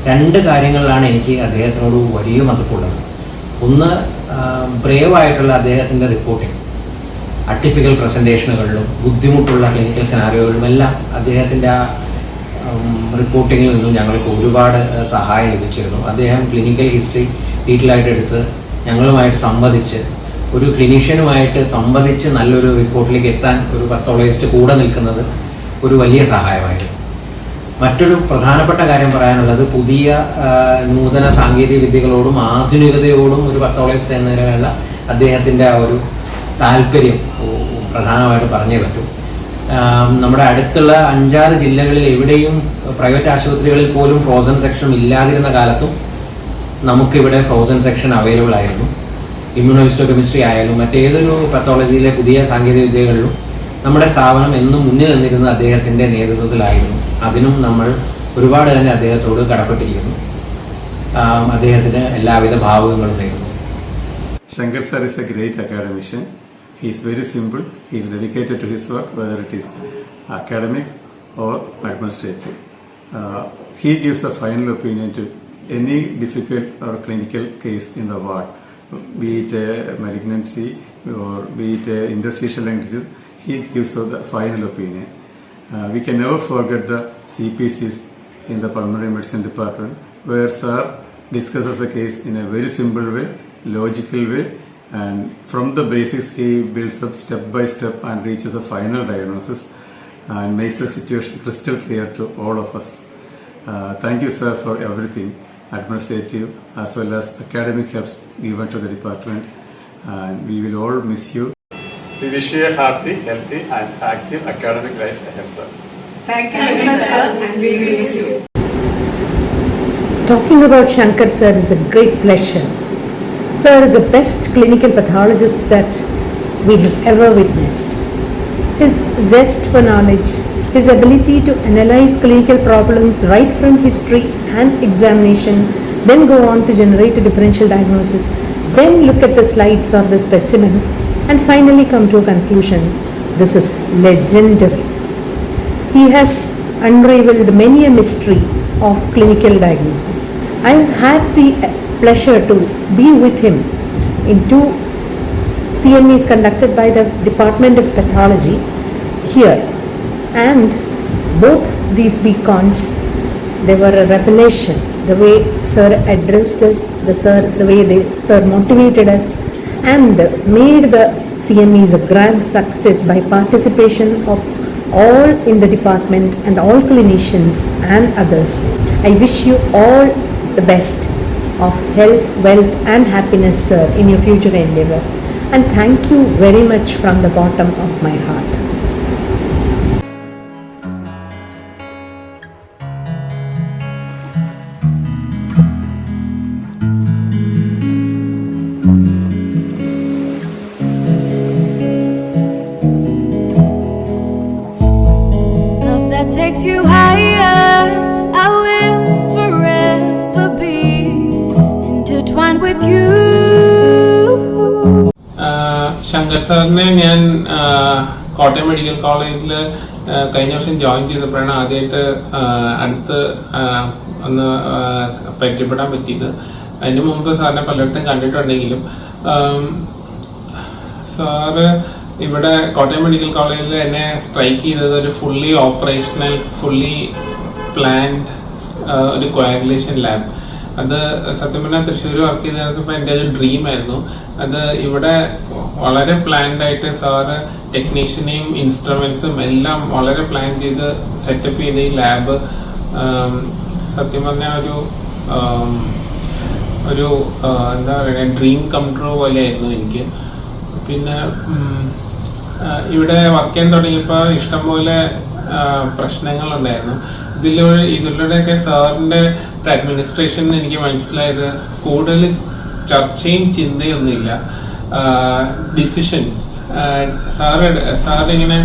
2 കാര്യങ്ങളിലാണ് എനിക്ക് അദ്ദേഹത്തിനോട് വലിയ മതിപ്പുള്ളത്. ഒന്ന്, ബ്രേവായിട്ടുള്ള അദ്ദേഹത്തിൻ്റെ റിപ്പോർട്ടിംഗ്, അട്ടിപ്പിക്കൽ പ്രസൻറ്റേഷനുകളിലും ബുദ്ധിമുട്ടുള്ള ക്ലിനിക്കൽ സെനാറിയോകളിലും എല്ലാം അദ്ദേഹത്തിൻ്റെ ആ റിപ്പോർട്ടിങ്ങിൽ നിന്നും ഞങ്ങൾക്ക് ഒരുപാട് സഹായം ലഭിച്ചിരുന്നു. അദ്ദേഹം ക്ലിനിക്കൽ ഹിസ്റ്ററി ഡീറ്റെയിലായിട്ട് എടുത്ത് ഞങ്ങളുമായിട്ട് സംവദിച്ച്, ഒരു ക്ലിനീഷ്യനുമായിട്ട് സംവദിച്ച് നല്ലൊരു റിപ്പോർട്ടിലേക്ക് എത്താൻ ഒരു പത്തോളജിസ്റ്റ് കൂടെ നിൽക്കുന്നത് ഒരു വലിയ സഹായമായിരുന്നു. മറ്റൊരു പ്രധാനപ്പെട്ട കാര്യം പറയാനുള്ളത്, പുതിയ നൂതന സാങ്കേതിക വിദ്യകളോടും ആധുനികതയോടും ഒരു പത്തോളജിസ്റ്റ് എന്നതിനുള്ള അദ്ദേഹത്തിൻ്റെ ആ ഒരു താല്പര്യം പ്രധാനമായിട്ട് പറഞ്ഞേ പറ്റൂ. നമ്മുടെ അടുത്തുള്ള 5-6 ജില്ലകളിൽ എവിടെയും പ്രൈവറ്റ് ആശുപത്രികളിൽ പോലും ഫ്രോസൺ സെക്ഷൻ ഇല്ലാതിരുന്ന കാലത്തും നമുക്കിവിടെ ഫ്രോസൺ സെക്ഷൻ അവൈലബിൾ ആയിരുന്നു. ഇമ്മ്യൂണോഹിസ്റ്റോകെമിസ്ട്രി ആയാലും മറ്റേതൊരു പത്തോളജിയിലെ പുതിയ സാങ്കേതിക വിദ്യകളിലും നമ്മുടെ സ്ഥാപനം എന്നും മുന്നിൽ നിന്നിരുന്ന അദ്ദേഹത്തിൻ്റെ നേതൃത്വത്തിലായിരുന്നു. അതിനും നമ്മൾ ഒരുപാട് തന്നെ അദ്ദേഹത്തോട് കടപ്പെട്ടിരിക്കുന്നു. അദ്ദേഹത്തിന് എല്ലാവിധ ഭാവുകങ്ങളും നേരുന്നു. Shankar sir is a great academician. He is very simple. He is dedicated to his work, whether it is academic or administrative. He gives the final opinion to any difficult or clinical case in the ward, be it a malignancy or be it a interstitial lung disease. He gives the final opinion. We can never forget the CPCs in the pulmonary medicine department, where Sir discusses the case in a very simple way, logical way, and from the basics he builds up step by step and reaches the final diagnosis and makes the situation crystal clear to all of us. Thank you, sir, for everything, administrative as well as academic helps given to the department, and we will all miss you. We wish you a happy, healthy and active academic life ahead, sir. Thank you very much, sir, and we miss you. Talking about Shankar sir is a great pleasure. Sir is the best clinical pathologist that we have ever witnessed. His zest for knowledge, his ability to analyze clinical problems right from history and examination, then go on to generate a differential diagnosis, then look at the slides or the specimen, and finally come to a conclusion. This is legendary. He has unraveled many a mystery of clinical diagnosis. I had the pleasure to be with him in 2 CMEs conducted by the Department of Pathology here, and both these beacons, they were a revelation. The way sir addressed us, the way sir motivated us and made the CMEs a grand success by participation of all in the department and all clinicians and others. I wish you all the best of health, wealth and happiness, sir, in your future endeavor. And thank you very much from the bottom of my heart. Love that takes you higher, I will forever be intertwined with you. Shankar സാറിനെ ഞാൻ Kottayam medical കോളേജിൽ കഴിഞ്ഞ വർഷം join ചെയ്തപ്പോഴാണ് ആദ്യമായിട്ട് അടുത്ത് ഒന്ന് പരിചയപ്പെടാൻ പറ്റിയത്. അതിന് മുമ്പ് സാറിനെ പലയിടത്തും കണ്ടിട്ടുണ്ടെങ്കിലും സാറ് ഇവിടെ കോട്ടയം മെഡിക്കൽ കോളേജിൽ എന്നെ സ്ട്രൈക്ക് ചെയ്തത് ഒരു ഫുള്ളി ഓപ്പറേഷണൽ, ഫുള്ളി പ്ലാൻഡ് ഒരു കോയാഗുലേഷൻ ലാബ്. അത് സത്യം പറഞ്ഞാൽ തൃശ്ശൂർ വർക്ക് ചെയ്തപ്പോൾ എൻ്റെ ഒരു ഡ്രീം ആയിരുന്നു. അത് ഇവിടെ വളരെ പ്ലാൻഡ് ആയിട്ട് സാറ് ടെക്നീഷ്യനെയും ഇൻസ്ട്രുമെന്റ്സും എല്ലാം വളരെ പ്ലാൻ ചെയ്ത് സെറ്റപ്പ് ചെയ്ത ഈ ലാബ് സത്യം പറഞ്ഞാൽ ഒരു എന്താ പറയുക, ഡ്രീം കം ട്രൂ പോലെയായിരുന്നു എനിക്ക്. പിന്നെ ഇവിടെ വർക്ക് ചെയ്യാൻ തുടങ്ങിയപ്പോൾ ഇഷ്ടംപോലെ പ്രശ്നങ്ങളുണ്ടായിരുന്നു. ഇതിലൂടെയൊക്കെ സാറിൻ്റെ അഡ്മിനിസ്ട്രേഷൻ എനിക്ക് മനസ്സിലായത് കൂടുതൽ ചർച്ചയും ചിന്തയൊന്നുമില്ല, ഡിസിഷൻസ്. സാറിങ്ങനെ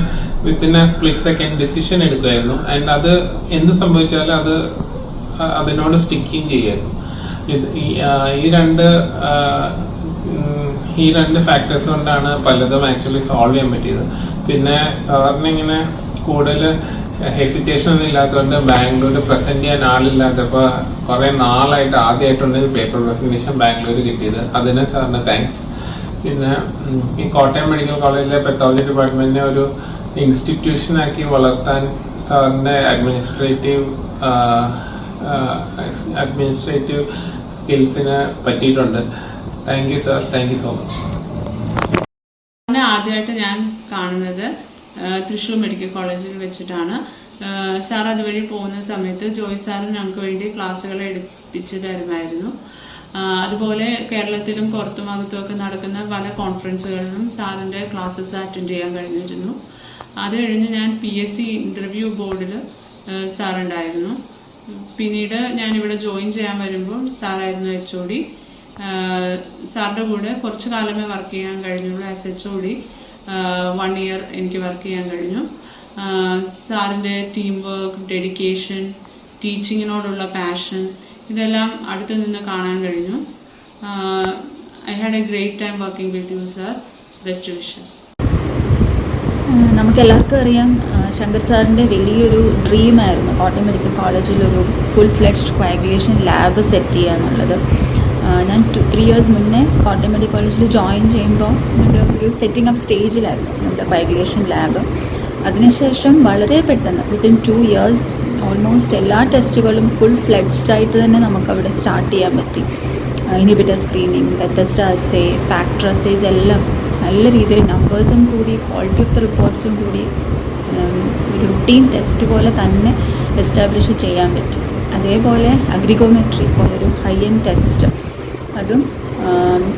within a split second decision എടുക്കുമായിരുന്നു. ആൻഡ് അത് എന്ത് സംഭവിച്ചാലും അതിനോട് സ്റ്റിക്കിങ് ചെയ്യായിരുന്നു. ഈ രണ്ട് ഫാക്ടേഴ്സ് കൊണ്ടാണ് പലതും ആക്ച്വലി സോൾവ് ചെയ്യാൻ പറ്റിയത്. പിന്നെ സാറിനിങ്ങനെ കൂടുതൽ ഹെസിറ്റേഷൻ ഒന്നും ഇല്ലാത്തതുകൊണ്ട് ബാംഗ്ലൂർ പ്രസന്റ് ചെയ്യാൻ ആളില്ലാത്തപ്പോൾ കുറെ നാളായിട്ട് ആദ്യമായിട്ടുണ്ട് പേപ്പർ പ്രസന്റേഷൻ ബാംഗ്ലൂർ കിട്ടിയത്. അതിന് സാറിന് താങ്ക്സ്. പിന്നെ ഈ കോട്ടയം മെഡിക്കൽ കോളേജിലെ പെത്തോളജി ഡിപ്പാർട്ട്മെന്റിനെ ഒരു ഇൻസ്റ്റിറ്റ്യൂഷനാക്കി വളർത്താൻ സാറിന്റെ അഡ്മിനിസ്ട്രേറ്റീവ് സ്കിൽസിന് പറ്റിയിട്ടുണ്ട്. Thank you sir, thank you so much. ആദ്യമായിട്ട് ഞാൻ കാണുന്നത് തൃശ്ശൂർ മെഡിക്കൽ കോളേജിൽ വെച്ചിട്ടാണ്. സാർ അതുവഴി പോകുന്ന സമയത്ത് ജോയ് സാറ് ഞങ്ങൾക്ക് വേണ്ടി ക്ലാസ്സുകൾ എടുപ്പിച്ച് തരുമായിരുന്നു. അതുപോലെ കേരളത്തിലും പുറത്തും അകത്തുമൊക്കെ നടക്കുന്ന പല കോൺഫറൻസുകളിലും സാറിൻ്റെ ക്ലാസ്സസ് അറ്റൻഡ് ചെയ്യാൻ കഴിഞ്ഞിരുന്നു. അത് കഴിഞ്ഞ് ഞാൻ PSC ഇൻ്റർവ്യൂ ബോർഡിൽ സാറുണ്ടായിരുന്നു. പിന്നീട് ഞാനിവിടെ ജോയിൻ ചെയ്യാൻ വരുമ്പോൾ സാറായിരുന്നു HOD. സാറിൻ്റെ കൂടെ കുറച്ച് കാലമേ വർക്ക് ചെയ്യാൻ കഴിഞ്ഞുള്ളൂ. ആസ് HOD 1 year എനിക്ക് വർക്ക് ചെയ്യാൻ കഴിഞ്ഞു. സാറിൻ്റെ ടീം വർക്ക്, ഡെഡിക്കേഷൻ, ടീച്ചിങ്ങിനോടുള്ള പാഷൻ, ഇതെല്ലാം അടുത്ത് നിന്ന് കാണാൻ കഴിഞ്ഞു. I had a great time working with you sir. Best wishes. നമുക്കെല്ലാവർക്കും അറിയാം, ശങ്കർ സാറിൻ്റെ വലിയൊരു ഡ്രീമായിരുന്നു കോട്ടയം മെഡിക്കൽ കോളേജിലൊരു full fledged coagulation lab set ചെയ്യുക എന്നുള്ളത്. ഞാൻ 3 years മുന്നേ കോട്ടയം മെഡിക്കൽ കോളേജിൽ ജോയിൻ ചെയ്യുമ്പോൾ നമ്മുടെ ഒരു സെറ്റിംഗ് അപ്പ് സ്റ്റേജിലായിരുന്നു നമ്മുടെ കോയാഗുലേഷൻ ലാബ്. അതിനുശേഷം വളരെ പെട്ടെന്ന് വിത്തിൻ 2 years ഓൾമോസ്റ്റ് എല്ലാ ടെസ്റ്റുകളും ഫുൾ ഫ്ലെഡ്ജ്ഡ് ആയിട്ട് തന്നെ നമുക്കവിടെ സ്റ്റാർട്ട് ചെയ്യാൻ പറ്റി. ഇൻഹിബിറ്റർ സ്ക്രീനിങ്, ബെത്തസ്ഡ അസേ, ഫാക്ടർ അസേസ് എല്ലാം നല്ല രീതിയിൽ നമ്പേഴ്സും കൂടി ക്വാളിറ്റി ഓഫ് ദ റിപ്പോർട്ട്സും കൂടി ഒരു റുട്ടീൻ ടെസ്റ്റ് പോലെ തന്നെ എസ്റ്റാബ്ലിഷ് ചെയ്യാൻ പറ്റി. അതേപോലെ അഗ്രിഗോമെട്രി പോലൊരു ഹൈ എൻഡ് ടെസ്റ്റ്, അതും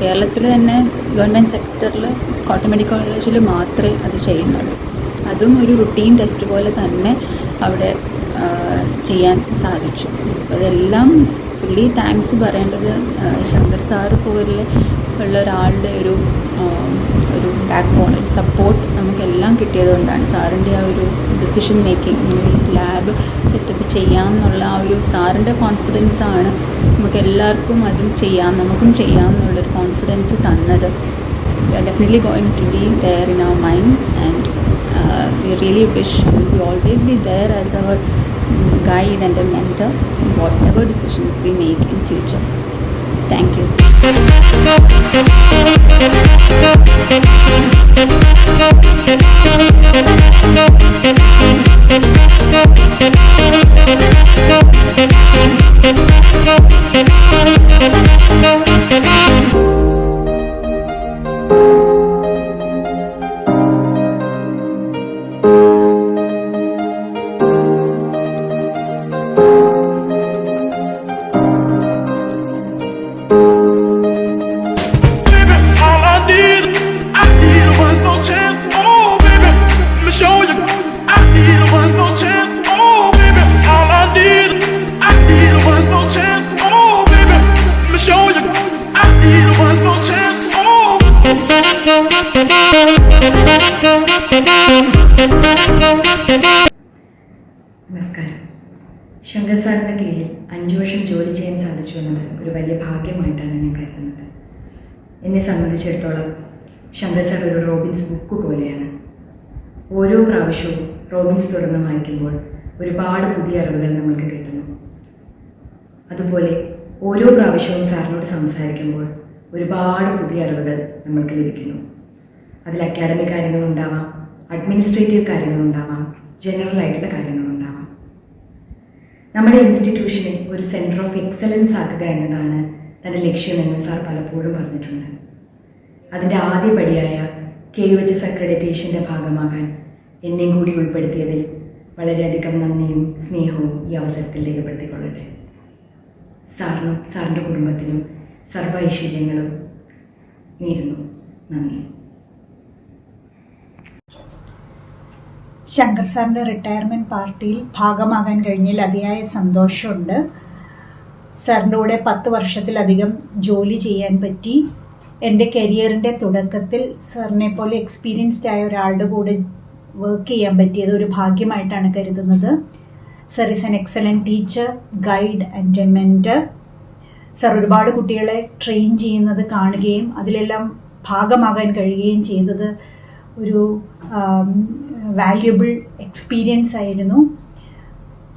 കേരളത്തിൽ തന്നെ ഗവൺമെൻറ് സെക്ടറിൽ കോട്ടയം മെഡിക്കൽ കോളേജിൽ മാത്രമേ അത് ചെയ്യുന്നുള്ളൂ. അതും ഒരു റുട്ടീൻ ടെസ്റ്റ് പോലെ തന്നെ അവിടെ ചെയ്യാൻ സാധിച്ചു. അതെല്ലാം ഫുള്ളി താങ്ക്സ് പറയേണ്ടത് ശങ്കർ സാറ് പോലെ ഉള്ള ഒരാളുടെ ഒരു ബാക്ക് ബോൺ, ഒരു സപ്പോർട്ട് നമുക്കെല്ലാം കിട്ടിയതുകൊണ്ടാണ്. സാറിൻ്റെ ആ ഒരു ഡിസിഷൻ മേക്കിംഗ്, ഒരു ലാബ് സെറ്റപ്പ് ചെയ്യാം എന്നുള്ള ആ ഒരു സാറിൻ്റെ കോൺഫിഡൻസാണ് നമുക്ക് എല്ലാവർക്കും അതും ചെയ്യാം, നമുക്കും ചെയ്യാം എന്നുള്ളൊരു കോൺഫിഡൻസ് തന്നത്. We are definitely going to be there in our minds, and we really wish we will always be there as our guide and a mentor in whatever decisions we make in future. Thank you. നമസ്കാരം. ശങ്കർ സാറിൻ്റെ കീഴിൽ 5 വർഷം ജോലി ചെയ്യാൻ സാധിച്ചു എന്നത് ഒരു വലിയ ഭാഗ്യമായിട്ടാണ് ഞാൻ കരുതുന്നത്. എന്നെ സംബന്ധിച്ചിടത്തോളം ശങ്കർ സാർ ഒരു റോബിൻസ് ബുക്ക് പോലെയാണ്. ഓരോ പ്രാവശ്യവും റോബിൻസ് തുറന്ന് വായിക്കുമ്പോൾ ഒരുപാട് പുതിയ അറിവുകൾ നമ്മൾക്ക് കിട്ടുന്നു. അതുപോലെ ഓരോ പ്രാവശ്യവും സാറിനോട് സംസാരിക്കുമ്പോൾ ഒരുപാട് പുതിയ അറിവുകൾ നമ്മൾക്ക് ലഭിക്കുന്നു. അതിൽ അക്കാഡമിക് കാര്യങ്ങളുണ്ടാവാം, അഡ്മിനിസ്ട്രേറ്റീവ് കാര്യങ്ങളുണ്ടാവാം, ജനറൽ ആയിട്ടുള്ള കാര്യങ്ങളുണ്ടാവാം. നമ്മുടെ ഇൻസ്റ്റിറ്റ്യൂഷനെ ഒരു സെൻറ്റർ ഓഫ് എക്സലൻസ് ആക്കുക എന്നതാണ് തൻ്റെ ലക്ഷ്യമെന്ന് സാർ പലപ്പോഴും പറഞ്ഞിട്ടുണ്ട്. അതിൻ്റെ ആദ്യപടിയായ KUHS അക്രഡിറ്റേഷൻ്റെ ഭാഗമാകാൻ എന്നെയും കൂടി ഉൾപ്പെടുത്തിയതിൽ വളരെയധികം നന്ദിയും സ്നേഹവും ഈ അവസരത്തിൽ രേഖപ്പെടുത്തിക്കൊള്ളട്ടെ. സാറിനും സാറിൻ്റെ കുടുംബത്തിനും സർവ്വ ഐശ്വര്യങ്ങളും നേരുന്നു. നന്ദി. ശങ്കർ സാറിൻ്റെ റിട്ടയർമെൻറ്റ് പാർട്ടിയിൽ ഭാഗമാകാൻ കഴിഞ്ഞതിൽ അതിയായ സന്തോഷമുണ്ട്. സാറിൻ്റെ കൂടെ 10 വർഷത്തിലധികം ജോലി ചെയ്യാൻ പറ്റി. എൻ്റെ കരിയറിൻ്റെ തുടക്കത്തിൽ സാറിനെ പോലെ എക്സ്പീരിയൻസ്ഡ് ആയ ഒരാളുടെ കൂടെ വർക്ക് ചെയ്യാൻ പറ്റിയത് ഒരു ഭാഗ്യമായിട്ടാണ് കരുതുന്നത്. Sir is N excellent teacher, guide and A mentor. Sir ഒരുപാട് കുട്ടികളെ ട്രെയിൻ ചെയ്യുന്നത് കാണുകയും അതിലെല്ലാം ഭാഗമാകാൻ കഴിയുകയും ചെയ്തത് ഒരു വാല്യുബിൾ എക്സ്പീരിയൻസ് ആയിരുന്നു.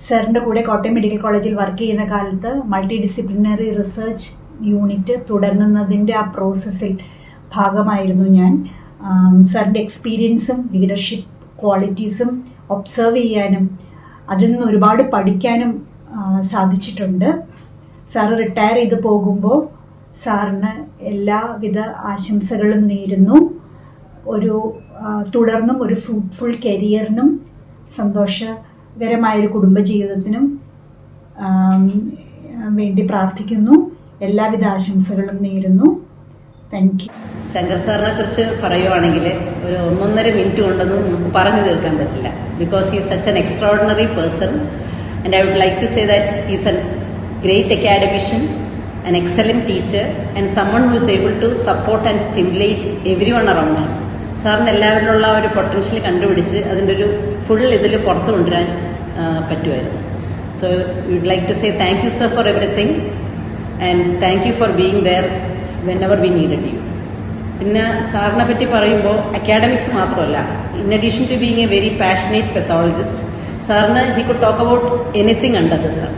സാറിൻ്റെ കൂടെ കോട്ടയം മെഡിക്കൽ കോളേജിൽ വർക്ക് ചെയ്യുന്ന കാലത്ത് മൾട്ടി ഡിസിപ്ലിനറി റിസർച്ച് യൂണിറ്റ് തുടങ്ങുന്നതിൻ്റെ ആ പ്രോസസ്സിൽ ഭാഗമായിരുന്നു ഞാൻ. സാറിൻ്റെ എക്സ്പീരിയൻസും ലീഡർഷിപ്പ് ക്വാളിറ്റീസും ഒബ്സർവ് ചെയ്യാനും അതിൽ നിന്ന് ഒരുപാട് പഠിക്കാനും സാധിച്ചിട്ടുണ്ട്. സാറ് റിട്ടയർ ചെയ്ത് പോകുമ്പോൾ സാറിന് എല്ലാവിധ ആശംസകളും നേരുന്നു. തുടർന്നും ഒരു ഫ്രൂട്ട്ഫുൾ കരിയറിനും സന്തോഷകരമായൊരു കുടുംബജീവിതത്തിനും വേണ്ടി പ്രാർത്ഥിക്കുന്നു. എല്ലാവിധ ആശംസകളും നേരുന്നു. Thank U. ശങ്കർ സാറിനെ കുറിച്ച് പറയുവാണെങ്കിൽ ഒരു 1.5 മിനിറ്റ് കൊണ്ടൊന്നും നമുക്ക് പറഞ്ഞു തീർക്കാൻ പറ്റില്ല. Because he is such an extraordinary person and I would like to say that he is an great academician, an excellent teacher and someone who is able to support and stimulate everyone around him. സാറിന് എല്ലാവരിലുള്ള ഒരു potential കണ്ടുപിടിച്ച് അതിൻ്റെ ഒരു full ഇതിൽ പുറത്തു കൊണ്ടുവരാൻ പറ്റുമായിരുന്നു. So would like to say thank you sir for everything and thank you for being there whenever we needed you. പിന്നെ സാറിനെ പറ്റി പറയുമ്പോൾ അക്കാഡമിക്സ് മാത്രമല്ല, in addition to being a very passionate pathologist, സാറിന് he could talk about anything under the sun.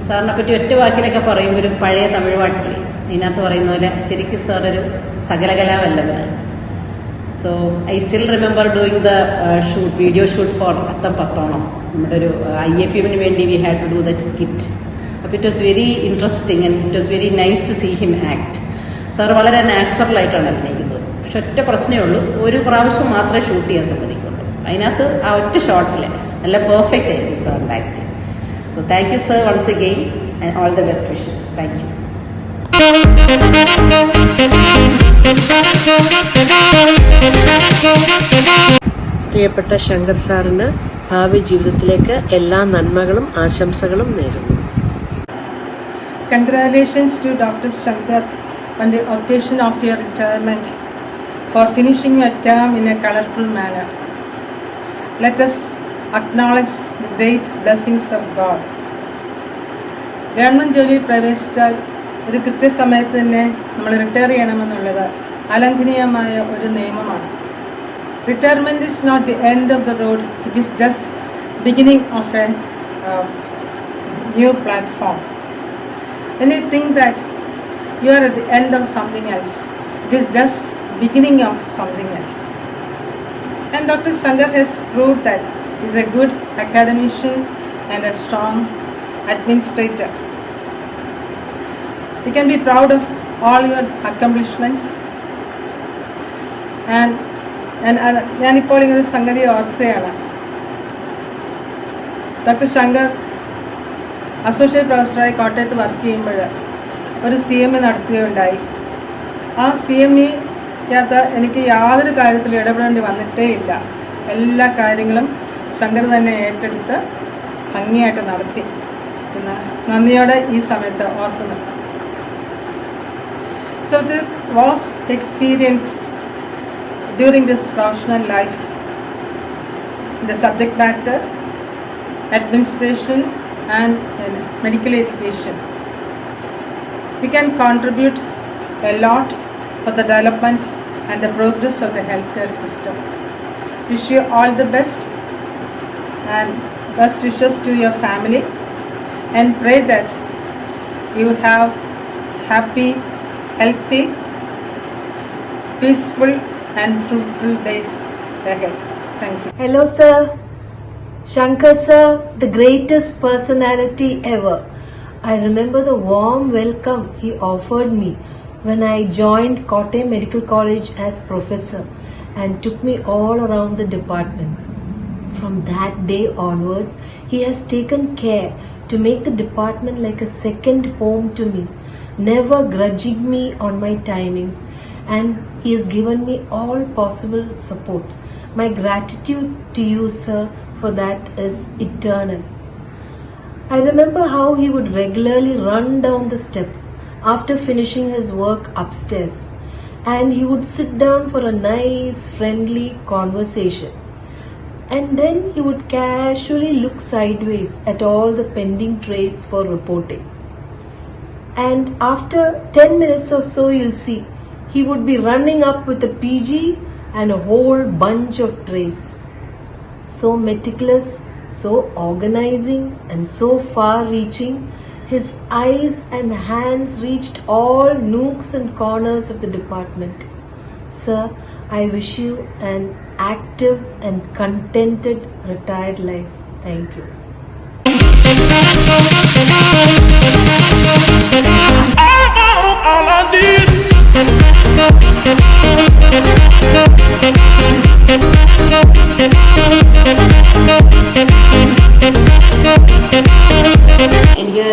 സാറിനെ പറ്റി ഒറ്റ വാക്കിലൊക്കെ പറയുമ്പോൾ ഒരു പഴയ തമിഴ് പാട്ടില്ലേ, അതിനകത്ത് പറയുന്ന പോലെ ശരിക്കും സാറൊരു സകലകലാവല്ലഭനാണ്. So I still remember doing the video shoot for Attam Pattonam. നമ്മുടെ ഒരു IAPM വേണ്ടി we had to do that skit. അപ്പോൾ it was very interesting and it was very nice to see him act. Sir വളരെ നാച്ചുറലായിട്ടാണ് അഭിനയിക്കുന്നത്. പക്ഷെ ഒറ്റ പ്രശ്നമേ ഉള്ളൂ, ഒരു പ്രാവശ്യം മാത്രമേ ഷൂട്ട് ചെയ്യാൻ സമ്മതിക്കുള്ളൂ. അതിനകത്ത് ആ ഒറ്റ ഷോട്ടിൽ നല്ല പെർഫെക്റ്റ് ആയിരിക്കും സാറിൻ്റെ acting. So thank you sir once again and all the best wishes. Thank you. പ്രിയപ്പെട്ട ശങ്കർ സാറിന് ഭാവി ജീവിതത്തിലേക്ക് എല്ലാ നന്മകളും ആശംസകളും നേരുന്നു. Congratulations to Dr. Shankar on the occasion of your retirement for finishing your term in a colorful manner. Let us acknowledge the great blessings of God. Government ജോലി പ്രവേശിച്ചാൽ ഒരു കൃത്യസമയത്ത് തന്നെ നമ്മൾ റിട്ടയർ ചെയ്യണമെന്നുള്ളത് അലംഘനീയമായ ഒരു നിയമമാണ്. Retirement is not the end of the road, it is just beginning of a new platform. When you think that you are at the end of something else, it is just beginning of something else. And Dr. Shankar has proved that he is a good academician and a strong administrator. You can be proud of all your accomplishments. And ഞാനിപ്പോൾ ഇങ്ങനെ ഒരു സംഗതി ഓർക്കുകയാണ്. Doctor Shankar associate പ്രൊഫസറായി കോട്ടയത്ത് work ചെയ്യുമ്പോൾ ഒരു CME നടത്തുകയുണ്ടായി. ആ CMEക്കകത്ത് എനിക്ക് യാതൊരു കാര്യത്തിലും ഇടപെടേണ്ടി വന്നിട്ടേ ഇല്ല. എല്ലാ കാര്യങ്ങളും ശങ്കർ തന്നെ ഏറ്റെടുത്ത് ഭംഗിയായിട്ട് നടത്തി. പിന്നെ നന്ദിയോടെ ഈ സമയത്ത് ഓർക്കുന്നു. So the vast experience during this professional life, the subject matter, administration and medical education, we can contribute a lot for the development and the progress of the healthcare system. Wish you all the best and best wishes to your family, and pray that you have happy, healthy, peaceful and fruitful days ahead. Thank you. Hello sir. Shankar sir, the greatest personality ever. I remember the warm welcome he offered me when I joined Kottayam Medical College as professor and took me all around the department. From that day onwards, he has taken care to make the department like a second home to me, never grudging me on my timings, and he has given me all possible support. My gratitude to you, sir, for that is eternal. I remember how he would regularly run down the steps after finishing his work upstairs, and he would sit down for a nice, friendly conversation. And then he would casually look sideways at all the pending trays for reporting. And after 10 minutes or so, you'll see, he would be running up with a PG and a whole bunch of trays. So meticulous, so organizing and so far-reaching, his eyes and hands reached all nooks and corners of the department. Sir, I wish you an active and contented retired life. Thank you. All I need. എനിക്ക്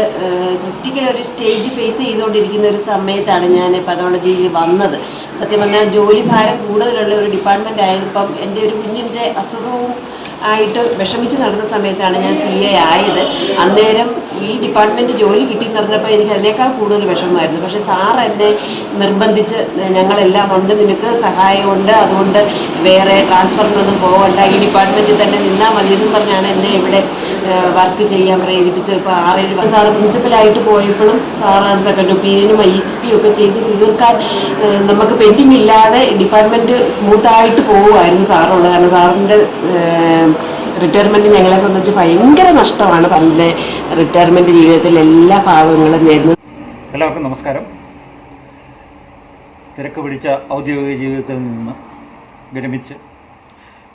critical ഒരു stage face ചെയ്തുകൊണ്ടിരിക്കുന്ന ഒരു സമയത്താണ് ഞാൻ പതോളജിയിൽ വന്നത്. സത്യം പറഞ്ഞാൽ ജോലി ഭാരം കൂടുതലുള്ള ഒരു ഡിപ്പാർട്ട്മെൻ്റ് ആയപ്പം എൻ്റെ ഒരു കുഞ്ഞിൻ്റെ അസുഖവും ആയിട്ട് വിഷമിച്ച് നടന്ന സമയത്താണ് ഞാൻ CA ആയത്. അന്നേരം ഈ ഡിപ്പാർട്ട്മെൻറ്റ് ജോലി കിട്ടിയെന്ന് പറഞ്ഞപ്പോൾ എനിക്ക് അതിനേക്കാൾ കൂടുതൽ വിഷമമായിരുന്നു. പക്ഷേ സാർ എന്നെ നിർബന്ധിച്ച് ഞങ്ങളെല്ലാം ഉണ്ട്, നിനക്ക് സഹായമുണ്ട്, അതുകൊണ്ട് വേറെ ട്രാൻസ്ഫറിനൊന്നും പോകണ്ട, ഈ ഡിപ്പാർട്ട്മെൻറ്റിൽ തന്നെ നിന്നാൽ മതി എന്നും പറഞ്ഞാണ് എന്നെ ഇവിടെ വർക്ക് ചെയ്യാൻ പ്രേരിപ്പിച്ചത്. ഇപ്പോൾ 6-7 സാറ് പ്രിൻസിപ്പലായിട്ട് പോയപ്പോഴും സാറാണ് സെക്കൻഡ് ഒപ്പീനിയനും IHC ഒക്കെ ചെയ്ത് തീർക്കാൻ നമുക്ക് പെൻഡിങ് ഇല്ലാതെ ഡിപ്പാർട്ട്മെൻറ്റ് സ്മൂത്തായിട്ട് പോകുമായിരുന്നു സാറുള്ളത്. കാരണം സാറിൻ്റെ റിട്ടയർമെൻറ്റ് ഞങ്ങളെ സംബന്ധിച്ച് ഭയങ്കര നഷ്ടമാണ്. പണ്ടിലെ റിട്ടയർമെൻറ്റ് ജീവിതത്തിൽ എല്ലാ ഭാഗങ്ങളും നേരുന്നു. എല്ലാവർക്കും നമസ്കാരം. തിരക്ക് പിടിച്ച ഔദ്യോഗിക ജീവിതത്തിൽ നിന്ന് വിരമിച്ച്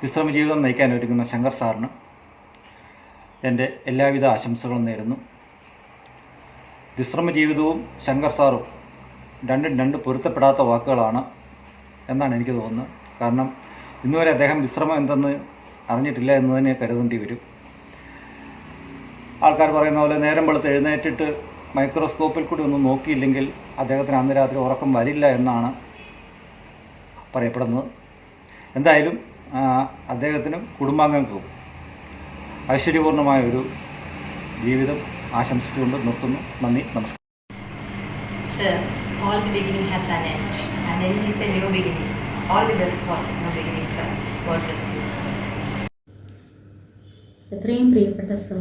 വിശ്രമ ജീവിതം നയിക്കാൻ ഒരുങ്ങുന്ന ശങ്കർ സാറിന് എൻ്റെ എല്ലാവിധ ആശംസകളും നേരുന്നു. വിശ്രമ ജീവിതവും ശങ്കർ സാറും രണ്ട് പൊരുത്തപ്പെടാത്ത വാക്കുകളാണ് എന്നാണ് എനിക്ക് തോന്നുന്നത്. കാരണം ഇന്നുവരെ അദ്ദേഹം വിശ്രമം എന്തെന്ന് അറിഞ്ഞിട്ടില്ല എന്ന് തന്നെ കരുതേണ്ടി വരും. ആൾക്കാർ പറയുന്ന പോലെ നേരം വെളുത്ത് എഴുന്നേറ്റിട്ട് മൈക്രോസ്കോപ്പിൽ കൂടി ഒന്നും നോക്കിയില്ലെങ്കിൽ അദ്ദേഹത്തിന് അന്ന് രാത്രി ഉറക്കം വരില്ല എന്നാണ് പറയപ്പെടുന്നത്. എന്തായാലും അദ്ദേഹത്തിനും കുടുംബാംഗങ്ങൾക്കും ഐശ്വര്യപൂർണ്ണമായ ഒരു ജീവിതം ആശംസിച്ചുകൊണ്ട് നിർത്തുന്നു. നന്ദി, നമസ്കാരം. Sir, all the beginning has an end, and end is a new beginning. All the best for new beginning, sir. God bless you, sir. എത്രയും പ്രിയപ്പെട്ട സർ,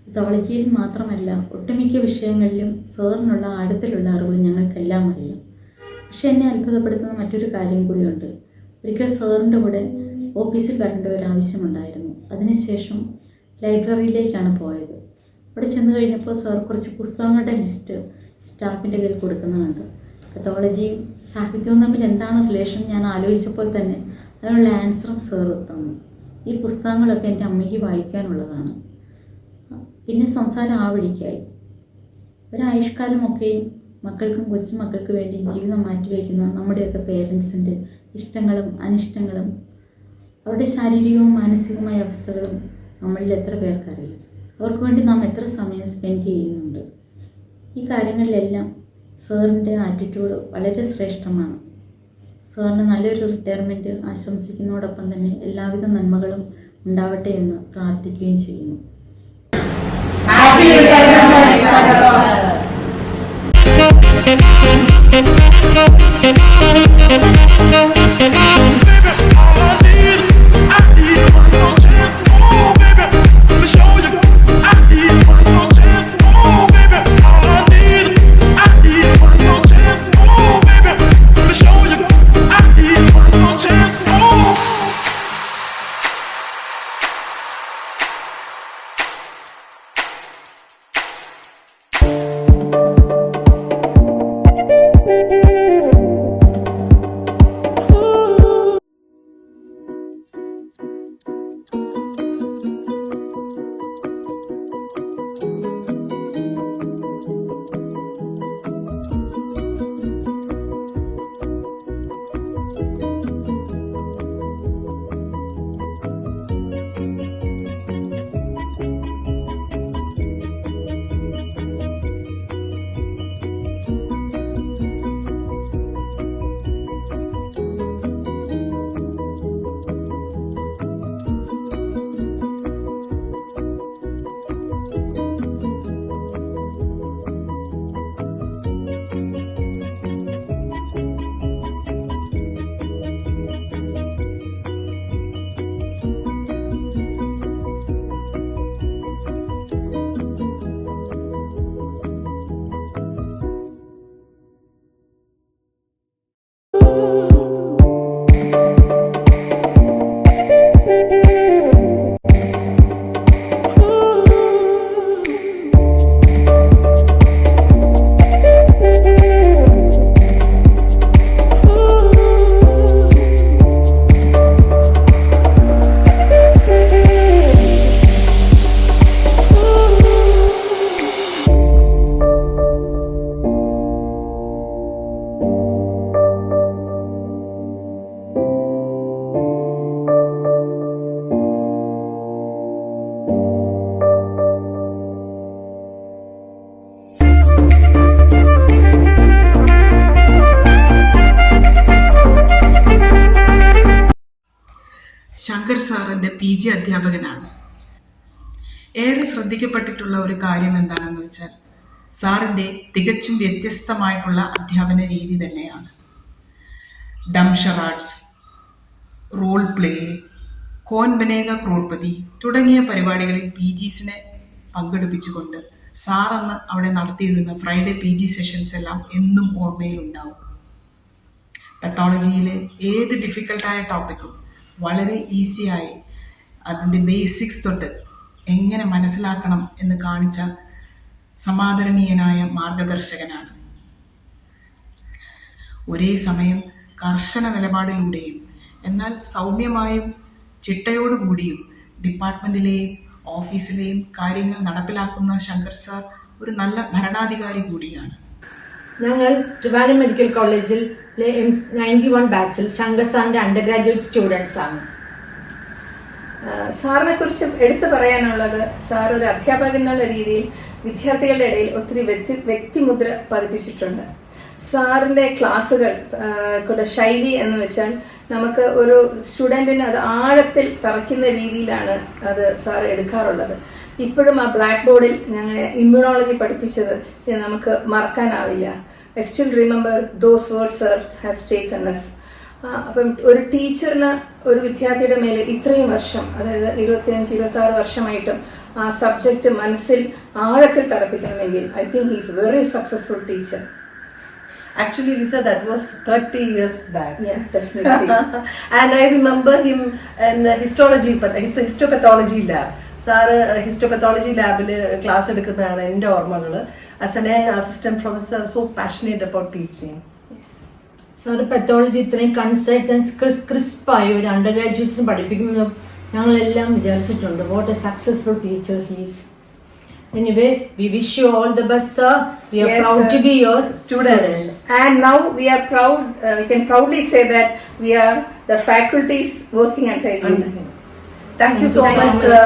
ഇതോളജിയിൽ മാത്രമല്ല ഒട്ടുമിക്ക വിഷയങ്ങളിലും സാറിനുള്ള ആഴത്തിലുള്ള അറിവ് ഞങ്ങൾക്കെല്ലാം അറിയാം. പക്ഷെ എന്നെ അത്ഭുതപ്പെടുത്തുന്ന മറ്റൊരു കാര്യം കൂടിയുണ്ട്. ഒരിക്കൽ സാറിൻ്റെ കൂടെ ഓഫീസിൽ വരേണ്ട ഒരു ആവശ്യമുണ്ടായിരുന്നു. അതിനുശേഷം ലൈബ്രറിയിലേക്കാണ് പോയത്. അവിടെ ചെന്ന് കഴിഞ്ഞപ്പോൾ സാർ കുറച്ച് പുസ്തകങ്ങളുടെ ലിസ്റ്റ് സ്റ്റാഫിൻ്റെ കയ്യിൽ കൊടുക്കുന്നത് കണ്ടു. പത്തോളജിയും സാഹിത്യവും തമ്മിൽ എന്താണ് റിലേഷൻ ഞാൻ ആലോചിച്ചപ്പോൾ തന്നെ അതിനുള്ള ആൻസറും സാർ തന്നു. ഈ പുസ്തകങ്ങളൊക്കെ എൻ്റെ അമ്മയ്ക്ക് വായിക്കാനുള്ളതാണ്. പിന്നെ സംസാരം ആ വഴിക്കായി. ഒരായുഷ്കാലമൊക്കെയും മക്കൾക്കും കൊച്ചുമക്കൾക്ക് വേണ്ടി ജീവിതം മാറ്റിവെക്കുന്ന നമ്മുടെയൊക്കെ പേരൻസിൻ്റെ ഇഷ്ടങ്ങളും അനിഷ്ടങ്ങളും അവരുടെ ശാരീരികവും മാനസികവുമായ അവസ്ഥകളും നമ്മളിൽ എത്ര പേർക്കറിയാം. അവർക്ക് വേണ്ടി നാം എത്ര സമയം സ്പെൻഡ് ചെയ്യുന്നുണ്ട്. ഈ കാര്യങ്ങളിലെല്ലാം സാറിൻ്റെ ആറ്റിറ്റ്യൂഡ് വളരെ ശ്രേഷ്ഠമാണ്. സാറിന് നല്ലൊരു റിട്ടയർമെൻറ്റ് ആശംസിക്കുന്നതോടൊപ്പം തന്നെ എല്ലാവിധ നന്മകളും ഉണ്ടാവട്ടെ എന്ന് പ്രാർത്ഥിക്കുകയും ചെയ്യുന്നു. ശങ്കർ സാറിൻ്റെ PG അധ്യാപകനാണ്. ഏറെ ശ്രദ്ധിക്കപ്പെട്ടിട്ടുള്ള ഒരു കാര്യം എന്താണെന്ന് വെച്ചാൽ സാറിൻ്റെ തികച്ചും വ്യത്യസ്തമായിട്ടുള്ള അധ്യാപന രീതി തന്നെയാണ്. ഡംഷറാട്സ്, റോൾ പ്ലേ, കോൻ ബനേഗ ക്രോഡ്പതി തുടങ്ങിയ പരിപാടികളിൽ PGസിനെ പങ്കെടുപ്പിച്ചുകൊണ്ട് സാറന്ന് അവിടെ നടത്തിയിരുന്ന ഫ്രൈഡേ PG സെഷൻസ് എല്ലാം എന്നും ഓർമ്മയിലുണ്ടാവും. പത്തോളജിയിലെ ഏത് ഡിഫിക്കൽട്ടായ ടോപ്പിക്കും വളരെ ഈസിയായി അതിൻ്റെ ബേസിക്സ് തൊട്ട് എങ്ങനെ മനസ്സിലാക്കണം എന്ന് കാണിച്ച സമാദരണീയനായ മാർഗദർശകനാണ്. ഒരേ സമയം കർശന നിലപാടിലൂടെയും എന്നാൽ സൗമ്യമായും ചിട്ടയോടുകൂടിയും ഡിപ്പാർട്ട്മെന്റിലെയും ഓഫീസിലെയും കാര്യങ്ങൾ നടപ്പിലാക്കുന്ന ശങ്കർ സാർ ഒരു നല്ല ഭരണാധികാരി കൂടിയാണ്. ഞങ്ങൾ ട്രിവാൻഡ്രം മെഡിക്കൽ കോളേജിലെ 91 ബാച്ചിൽ ശങ്കർ സാറിൻ്റെ അണ്ടർ ഗ്രാജുവേറ്റ് സ്റ്റുഡൻസ് ആണ്. സാറിനെ കുറിച്ച് എടുത്തു പറയാനുള്ളത്, സാർ ഒരു അധ്യാപകൻ എന്നുള്ള രീതിയിൽ വിദ്യാർത്ഥികളുടെ ഇടയിൽ ഒത്തിരി വ്യക്തിമുദ്ര പതിപ്പിച്ചിട്ടുണ്ട്. സാറിൻ്റെ ക്ലാസ്സുകളുടെ ശൈലി എന്ന് വെച്ചാൽ നമുക്ക് ഒരു സ്റ്റുഡൻറ്റിന് അത് ആഴത്തിൽ തറയ്ക്കുന്ന രീതിയിലാണ് അത് സാർ എടുക്കാറുള്ളത്. ഇപ്പോഴും ആ ബ്ലാക്ക് ബോർഡിൽ ഞങ്ങളെ ഇമ്മ്യൂണോളജി പഠിപ്പിച്ചത് നമുക്ക് മറക്കാനാവില്ല. I still remember those words sir has taken us. അപ്പം ഒരു ടീച്ചറിന് ഒരു വിദ്യാർത്ഥിയുടെ മേലെ ഇത്രയും വർഷം, അതായത് 25-26 വർഷമായിട്ടും ആ സബ്ജക്റ്റ് മനസ്സിൽ ആഴത്തിൽ തറപ്പിക്കണമെങ്കിൽ I think he is very successful teacher. Actually, Lisa, that was 30 years back. Yeah, definitely. And I remember him in the histopathology lab. Sir histopathology ലാബിൽ ക്ലാസ് എടുക്കുന്നതാണ് എൻ്റെ ഓർമ്മകൾ. As an assistant professor, so passionate about teaching. Sir pathology ഇത്രയും concise ക്രിസ്പായി ഒരു അണ്ടർ ഗ്രാജുവേറ്റ്സിന് പഠിപ്പിക്കുമെന്ന് ഞങ്ങളെല്ലാം വിചാരിച്ചിട്ടുണ്ട്. What a successful teacher he's. Anyway, we wish you all the best, sir. We are proud to be your students. And now we are proud, we can proudly say that we are the faculties working under you. Thank you so much, sir.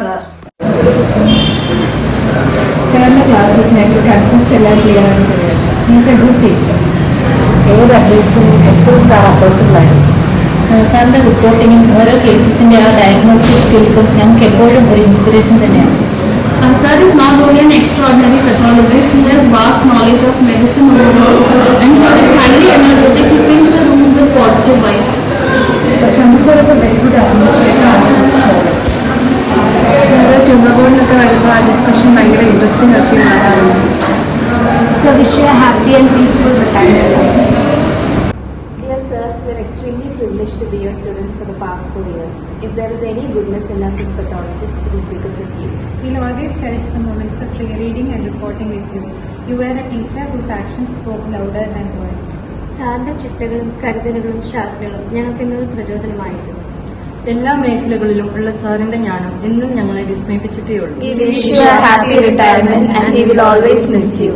സാറിൻ്റെ classes ഞങ്ങൾക്ക് concepts എല്ലാം clear ആണ് കഴിയുന്നത്. He's A good teacher. ഏത് അഡ്വൈസും എപ്പോഴും sir approachable ആയിരുന്നു. സാറിൻ്റെ റിപ്പോർട്ടിങ്ങും ഓരോ കേസസിൻ്റെ ആ ഡയഗ്നോസ്റ്റിക് സ്കിൽസും ഞങ്ങൾക്ക് എപ്പോഴും ഒരു ഇൻസ്പിറേഷൻ തന്നെയാണ്. Sir is not only an extraordinary pathologist, he has vast knowledge of medicine overall, and sir is highly energetic. He fills the room with positive vibes. Shankar sir is a very good administrator and good scholar. Sir, tumor board ഒക്കെ വരുമ്പോൾ ആ discussion ഭയങ്കര interesting ഒക്കെ മാറാറുണ്ട്. Sir, wish you a happy and peaceful retirement life. Dear sir, we are extremely privileged to be your students for the past 4 years. If there is any goodness in us as pathologists, it is because of you. We'll always cherish the moments of reading and reporting with you. You were a teacher whose actions spoke louder than words. സാറിൻ്റെ ചിട്ടകളും കരുതലുകളും ശാസ്ത്രങ്ങളും ഞങ്ങൾക്ക് ഇന്നൊരു പ്രചോദനമായിരുന്നു. എല്ലാ മേഖലകളിലും ഉള്ള സാറിന്റെ ജ്ഞാനം എന്നും ഞങ്ങളെ വിസ്മയിപ്പിച്ചിട്ടേ ഉള്ളൂ. We wish you a happy retirement and we will always miss you.